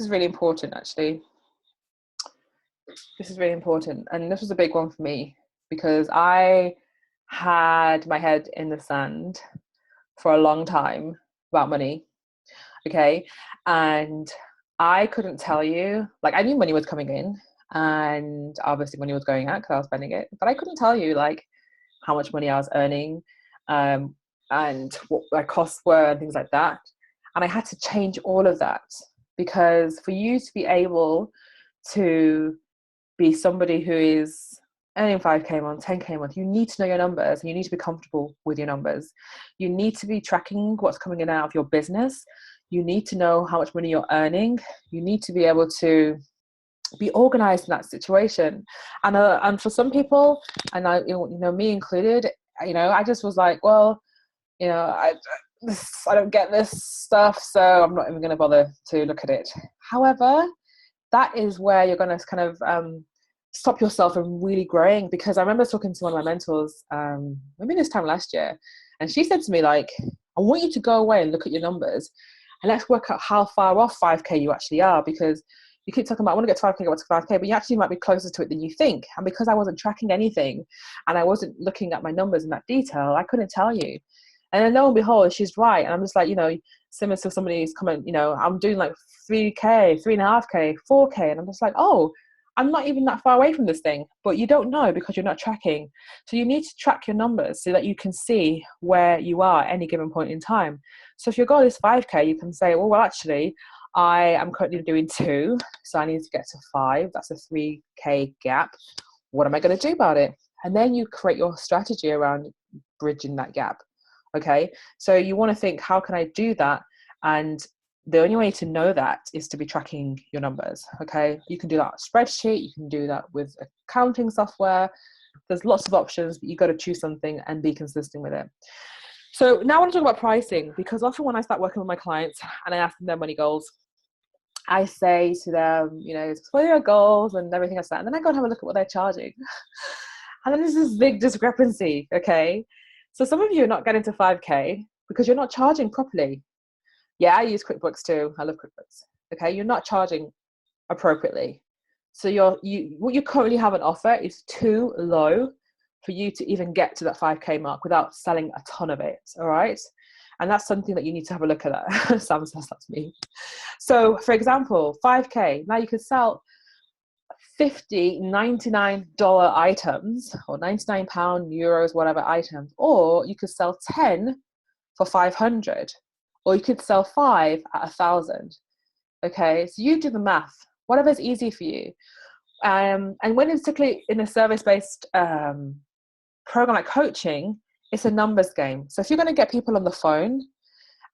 really important, actually. This is really important. And this was a big one for me because I had my head in the sand for a long time about money. Okay. And I couldn't tell you, like, I knew money was coming in and obviously money was going out because I was spending it, but I couldn't tell you like how much money I was earning, and what my costs were and things like that. And I had to change all of that, because for you to be able to be somebody who is earning 5K a month, 10K a month, you need to know your numbers and you need to be comfortable with your numbers. You need to be tracking what's coming in and out of your business. You need to know how much money you're earning. You need to be able to be organized in that situation. And for some people, and I, me included, I just was like, well, I don't get this stuff, so I'm not even going to bother to look at it. However, that is where you're going to kind of stop yourself from really growing. Because I remember talking to one of my mentors, maybe this time last year, and she said to me, like, I want you to go away and look at your numbers and let's work out how far off 5K you actually are, because you keep talking about, I want to get to 5K, go to 5K, but you actually might be closer to it than you think. And because I wasn't tracking anything and I wasn't looking at my numbers in that detail, I couldn't tell you. And then lo and behold, she's right. And I'm just like, similar to somebody's comment, I'm doing like 3K, 3.5K, 4K. And I'm just like, oh, I'm not even that far away from this thing. But you don't know because you're not tracking. So you need to track your numbers so that you can see where you are at any given point in time. So if your goal is 5K, you can say, well, actually, I am currently doing 2. So I need to get to 5. That's a 3K gap. What am I going to do about it? And then you create your strategy around bridging that gap. Okay, so you want to think, how can I do that? And the only way to know that is to be tracking your numbers. Okay, you can do that with a spreadsheet, you can do that with accounting software. There's lots of options, but you got to choose something and be consistent with it. So now I want to talk about pricing, because often when I start working with my clients and I ask them their money goals, I say to them, what are your goals and everything like that. And then I go and have a look at what they're charging. And then there's this big discrepancy, okay? So some of you are not getting to 5K because you're not charging properly. Yeah, I use QuickBooks too. I love QuickBooks. Okay, you're not charging appropriately. So what you currently have on offer is too low for you to even get to that 5K mark without selling a ton of it, all right? And that's something that you need to have a look at. That. Sam says that's me. So for example, 5K, now you could sell 50 $99 items, or 99 pound, euros, whatever items, or you could sell 10 for 500, or you could sell 5 at 1,000. Okay, so you do the math, whatever's easy for you. And when it's particularly in a service-based program like coaching, it's a numbers game. So if you're going to get people on the phone,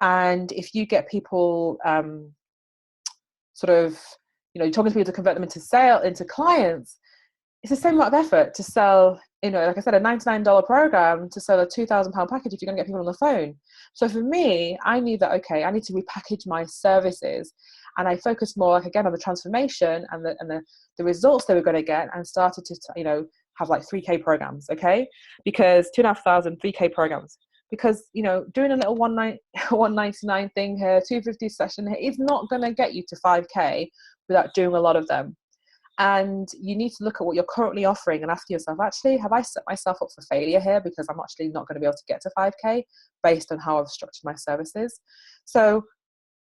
and if you get people you're talking to people to convert them into clients, it's the same amount of effort to sell, like I said, a $99 program to sell a £2,000 package if you're going to get people on the phone. So for me, I knew that, okay, I need to repackage my services, and I focused more, like, again, on the transformation and the results they were going to get, and started to, have like 3K programs, okay? Because 2,500, 3K programs. Because, doing a little 199 thing here, 250 session here, is not going to get you to 5K without doing a lot of them. And you need to look at what you're currently offering and ask yourself, actually, have I set myself up for failure here? Because I'm actually not going to be able to get to 5K based on how I've structured my services. So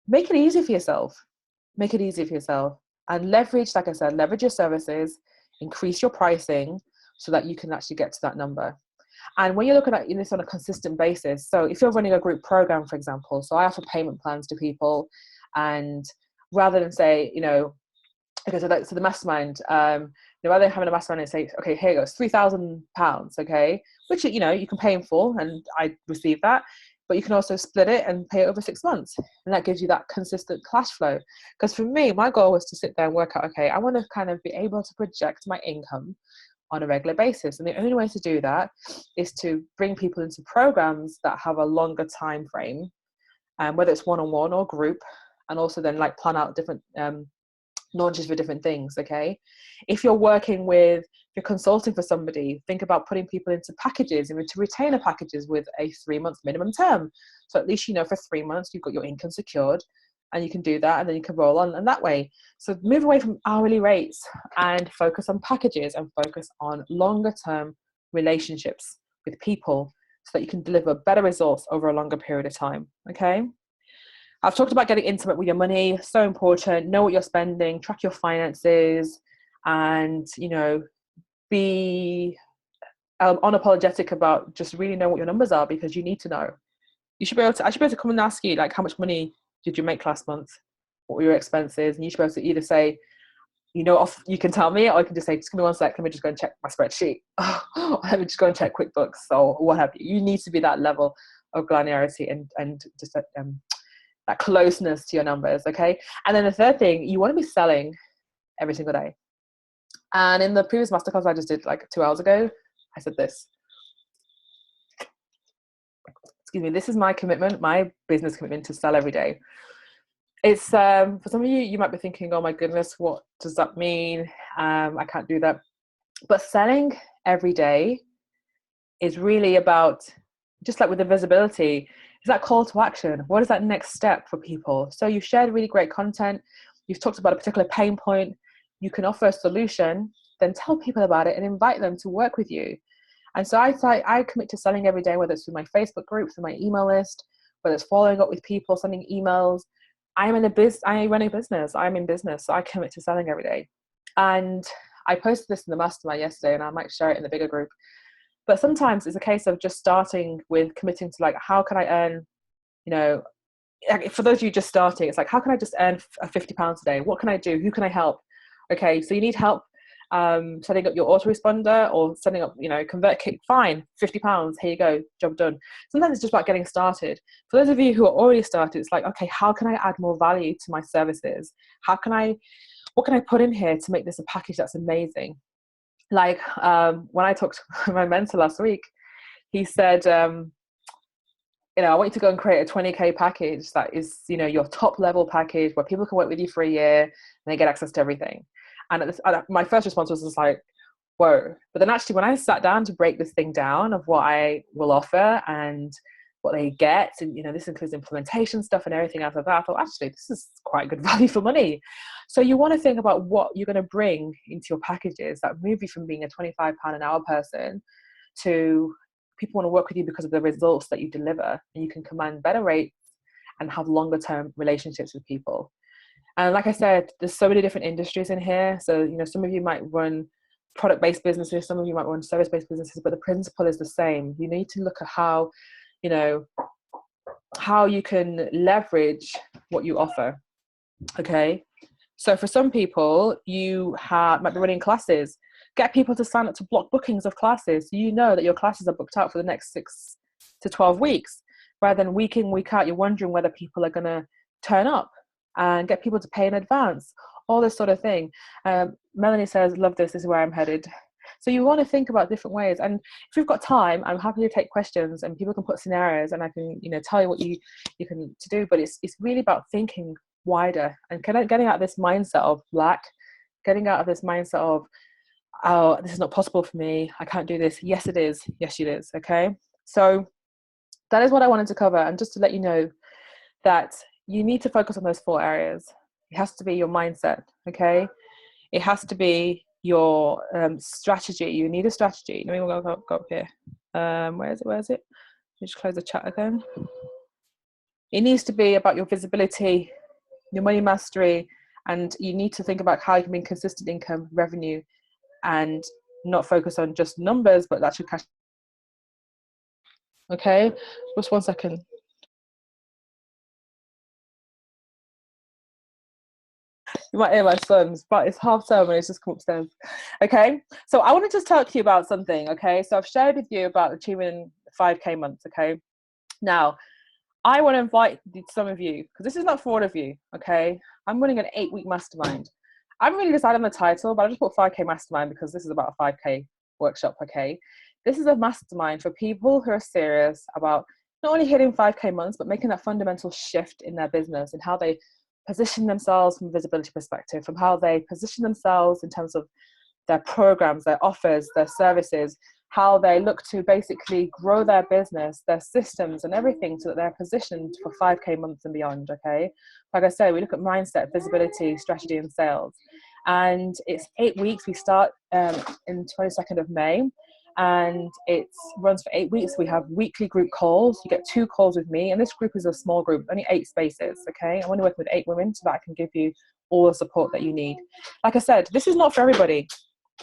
make it easy for yourself. Make it easy for yourself. And leverage, like I said, leverage your services, increase your pricing so that you can actually get to that number. And when you're looking at this on a consistent basis, so if you're running a group program, for example, so I offer payment plans to people, and rather than say, okay, so the mastermind, rather than having a mastermind and say, okay, here goes £3,000, okay, which, you can pay in full, and I receive that, but you can also split it and pay it over 6 months. And that gives you that consistent cash flow. Because for me, my goal was to sit there and work out, okay, I want to kind of be able to project my income on a regular basis. And the only way to do that is to bring people into programs that have a longer time frame, whether it's one-on-one or group, and also then like plan out different launches for different things. Okay, if you're consulting for somebody, think about putting people into packages, into retainer packages with a 3-month minimum term. So at least, for 3 months, you've got your income secured, and you can do that, and then you can roll on and that way. So move away from hourly rates and focus on packages, and focus on longer term relationships with people so that you can deliver better results over a longer period of time. Okay. I've talked about getting intimate with your money. So important. Know what you're spending, track your finances, and, be unapologetic about just really know what your numbers are, because you need to know. I should be able to come and ask you, like, how much money did you make last month? What were your expenses? And you should be able to either say, you can tell me, or you can just say, just give me 1 sec, let me just go and check my spreadsheet. Let me just go and check QuickBooks or what have you. You need to be that level of granularity and just that closeness to your numbers, okay? And then the third thing, you want to be selling every single day. And in the previous masterclass I just did like 2 hours ago, I said this. Excuse me, this is my commitment, my business commitment, to sell every day. It's for some of you might be thinking, oh my goodness, what does that mean? I can't do that. But selling every day is really about, just like with the visibility, is that call to action. What is that next step for people? So you've shared really great content, you've talked about a particular pain point, you can offer a solution, then tell people about it and invite them to work with you. And so I commit to selling every day, whether it's through my Facebook group, through my email list, whether it's following up with people, sending emails. I run a business, I'm in business, so I commit to selling every day. And I posted this in the mastermind yesterday, and I might share it in the bigger group. But sometimes it's a case of just starting with committing to, like, how can I earn, for those of you just starting, it's like, how can I just earn £50 a day? What can I do? Who can I help? Okay, so you need help setting up your autoresponder, or setting up, ConvertKit. Fine, £50, here you go, job done. Sometimes it's just about getting started. For those of you who are already started, it's like, okay, how can I add more value to my services? What can I put in here to make this a package that's amazing? Like when I talked to my mentor last week, he said, I want you to go and create a 20K package that is, your top level package where people can work with you for a year and they get access to everything. And my first response was just like, whoa. But then actually when I sat down to break this thing down of what I will offer and what they get, and this includes implementation stuff and everything else like that, I thought, actually, this is quite good value for money. So you want to think about what you're going to bring into your packages that move you from being a £25 an hour person to people want to work with you because of the results that you deliver, and you can command better rates and have longer term relationships with people. And like I said, there's so many different industries in here. So, some of you might run product-based businesses, some of you might run service-based businesses, but the principle is the same. You need to look at how you can leverage what you offer. Okay. So for some people, you might be running classes. Get people to sign up to block bookings of classes. So that your classes are booked out for the next 6 to 12 weeks, rather than week in, week out, you're wondering whether people are going to turn up, and get people to pay in advance, all this sort of thing. Melanie says, love this is where I'm headed. So you want to think about different ways. And if you've got time, I'm happy to take questions, and people can put scenarios, and I can, tell you what you can to do. But it's really about thinking wider and getting out of this mindset of lack, getting out of this mindset of, oh, this is not possible for me, I can't do this. Yes, it is. Yes, it is. Okay. So that is what I wanted to cover. And just to let you know that you need to focus on those 4 areas. It has to be your mindset. Okay. It has to be your strategy. You need a strategy. Let me go up here. Where is it? Let me just close the chat again. It needs to be about your visibility, your money mastery, and you need to think about how you can bring consistent income, revenue, and not focus on just numbers, but that's your cash Okay, just 1 second. You might hear my sons, but it's half term and it's just come upstairs. Okay, so I want to just talk to you about something. Okay, so I've shared with you about achieving 5K months. Okay, now I want to invite some of you, because this is not for all of you. Okay, I'm running an 8-week mastermind. I haven't really decided on the title, but I just put 5K mastermind because this is about a 5K workshop. Okay, this is a mastermind for people who are serious about not only hitting 5K months, but making that fundamental shift in their business and how they position themselves from a visibility perspective, from how they position themselves in terms of their programs, their offers, their services, how they look to basically grow their business, their systems and everything so that they're positioned for 5K months and beyond. Okay, like I said, we look at mindset, visibility, strategy and sales, and it's 8 weeks. We start in 22nd of May, and it runs for 8 weeks. We have weekly group calls. You get 2 calls with me, and this group is a small group, only 8 spaces. Okay, I want to work with 8 women so that I can give you all the support that you need. Like I said, this is not for everybody.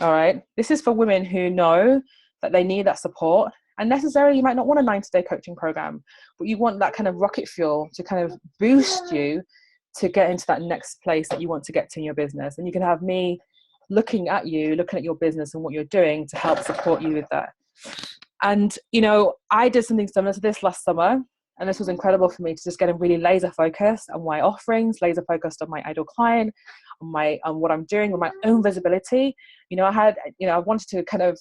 All right, this is for women who know that they need that support, and necessarily you might not want a 90-day coaching program, but you want that kind of rocket fuel to kind of boost you to get into that next place that you want to get to in your business. And you can have me looking at you, looking at your business and what you're doing to help support you with that. And I did something similar to this last summer, and this was incredible for me to just get really laser focused on my offerings, laser focused on my ideal client, on what I'm doing with my own visibility. I wanted to kind of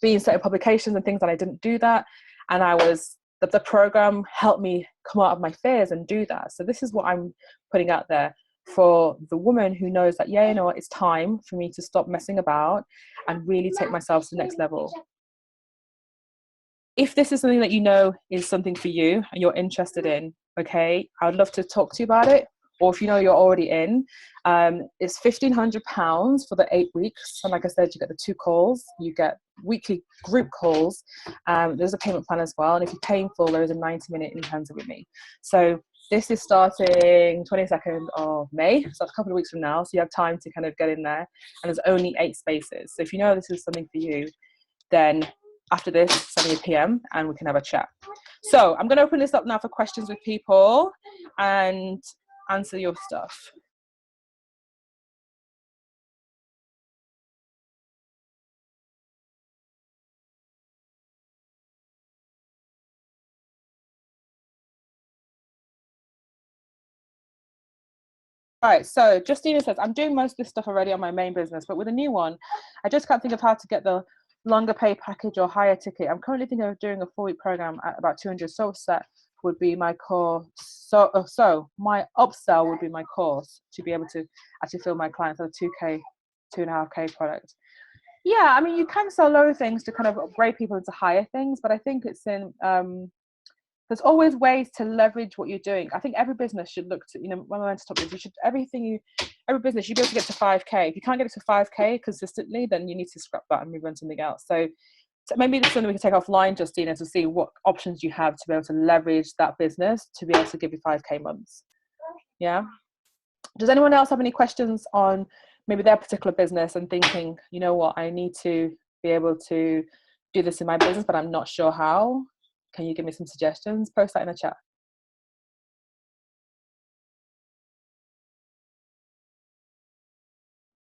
be in certain publications and things, and I didn't do that. And the program helped me come out of my fears and do that. So this is what I'm putting out there for the woman who knows that, yeah, it's time for me to stop messing about and really take myself to the next level. If this is something that is something for you and you're interested in, okay, I would love to talk to you about it. Or if you're already in, it's £1,500 for the 8 weeks. And like I said, you get the 2 calls, you get weekly group calls. There's a payment plan as well. And if you're paying full, there is a 90-minute intensive with me. So this is starting 22nd of May. So that's a couple of weeks from now. So you have time to kind of get in there. And there's only 8 spaces. So if this is something for you, then after this, send me a PM and we can have a chat. So I'm going to open this up now for questions with people and answer your stuff. All right, so Justina says, I'm doing most of this stuff already on my main business, but with a new one, I just can't think of how to get the longer pay package or higher ticket. I'm currently thinking of doing a 4-week program at about 200. So set would be my core. So my upsell would be my course to be able to actually fill my clients with a 2K, 2.5K product. Yeah, I mean, you can sell lower things to kind of upgrade people into higher things, but I think it's in there's always ways to leverage what you're doing. I think every business should look to, when I went to top this, every business, you be able to get to 5K. If you can't get it to 5K consistently, then you need to scrap that and move on to something else. So maybe this is something we can take offline, Justina, to see what options you have to be able to leverage that business to be able to give you 5K months. Yeah. Does anyone else have any questions on maybe their particular business and thinking, I need to be able to do this in my business, but I'm not sure how? Can you give me some suggestions? Post that in the chat.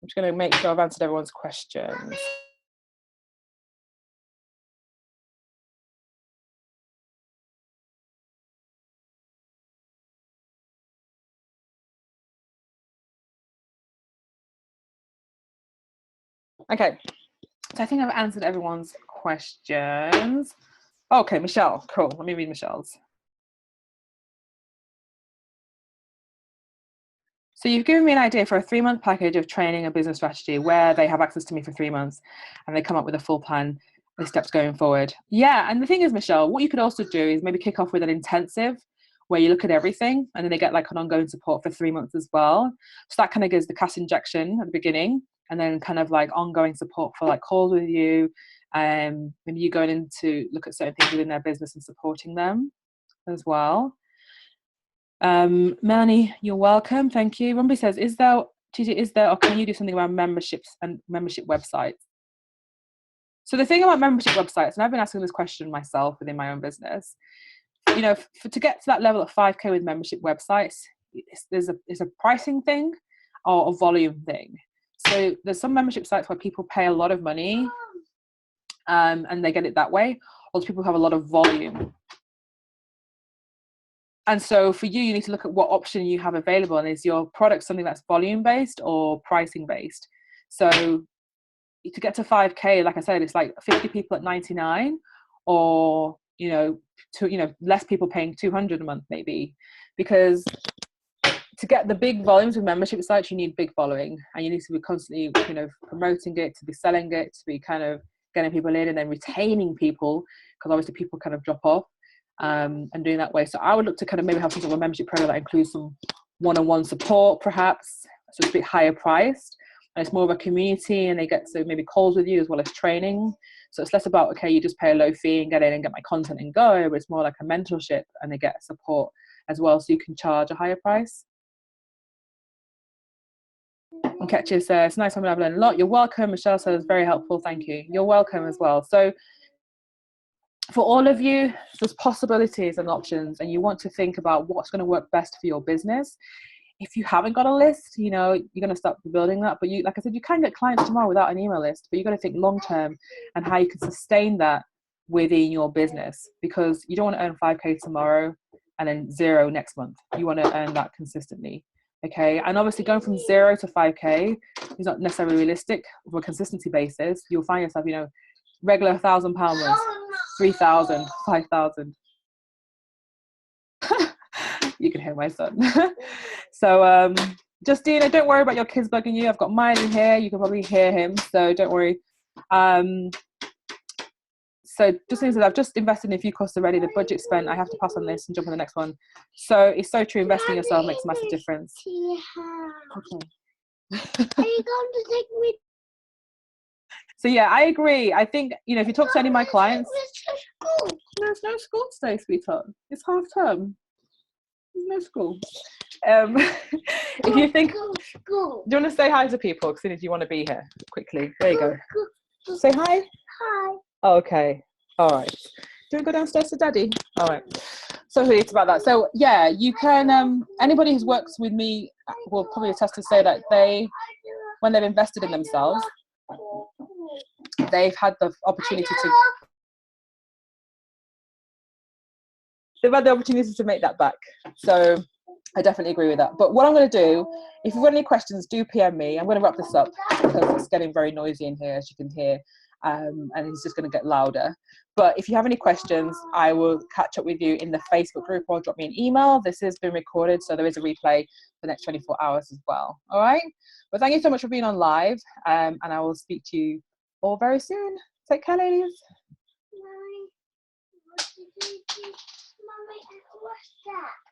I'm just going to make sure I've answered everyone's questions. Okay, so I think I've answered everyone's questions. Okay, Michelle, cool. Let me read Michelle's. So you've given me an idea for a 3-month package of training and business strategy where they have access to me for 3 months and they come up with a full plan with steps going forward. Yeah, and the thing is, Michelle, what you could also do is maybe kick off with an intensive where you look at everything and then they get like an ongoing support for 3 months as well. So that kind of gives the cash injection at the beginning and then kind of like ongoing support for like calls with you, maybe you going in to look at certain things within their business and supporting them as well. Melanie, you're welcome. Thank you. Rumby says, is there, or can you do something around memberships and membership websites? So the thing about membership websites, and I've been asking this question myself within my own business, you know, to get to that level of 5K with membership websites, there's a pricing thing or a volume thing. So there's some membership sites where people pay a lot of money and they get it that way, or people have a lot of volume. And so for you, you need to look at what option you have available, and is your product something that's volume based or pricing based? So to get to 5K, like I said, it's like 50 people at 99, or less people paying 200 a month maybe, because to get the big volumes with membership sites, you need big following, and you need to be constantly promoting it, to be selling it, to be kind of getting people in and then retaining people, because obviously people kind of drop off, and doing that way. So I would look to kind of maybe have some sort of a membership program that includes some one-on-one support, perhaps, so it's a bit higher priced, and it's more of a community, and they get to maybe calls with you as well as training. So it's less about, okay, you just pay a low fee and get in and get my content and go, but it's more like a mentorship, and they get support as well, so you can charge a higher price. And Ketcher says, it's nice having I've learned a lot. You're welcome. Michelle says, very helpful. Thank you. You're welcome as well. So for all of you, there's possibilities and options, and you want to think about what's going to work best for your business. If you haven't got a list, you're going to start building that. But like I said, you can get clients tomorrow without an email list, but you've got to think long term and how you can sustain that within your business, because you don't want to earn 5K tomorrow and then 0 next month. You want to earn that consistently. Okay, and obviously going from 0 to 5K is not necessarily realistic for a consistency basis. You'll find yourself, regular £1,000 months, 3,000, 5,000. You can hear my son. So Justina, don't worry about your kids bugging you. I've got Miley here. You can probably hear him, so don't worry. So Justina says, I've just invested in a few courses already. The budget spent, I have to pass on this and jump on the next one. So it's so true. Investing in yourself makes a massive difference. Okay. Are you going to take me? So yeah, I agree. I think, if you talk to any of my clients, there's no school today, sweetheart. It's half term. There's no school. If you think, do you want to say hi to people? Because if you want to be here quickly, there you go. Say hi. Hi. Okay. All right. Do you want to go downstairs to Daddy? All right. So it's about that. So yeah, you can. Anybody who's worked with me will probably attest to say that when they've invested in themselves, they've had the opportunity to make that back. So I definitely agree with that. But what I'm going to do, if you've got any questions, do PM me. I'm going to wrap this up because it's getting very noisy in here, as you can hear, and it's just going to get louder. But if you have any questions, I will catch up with you in the Facebook group, or drop me an email. This has been recorded, so there is a replay for the next 24 hours as well. All right? But thank you so much for being on live, and I will speak to you all very soon. Take care, ladies. Mommy, what did you do? Mommy, what's that?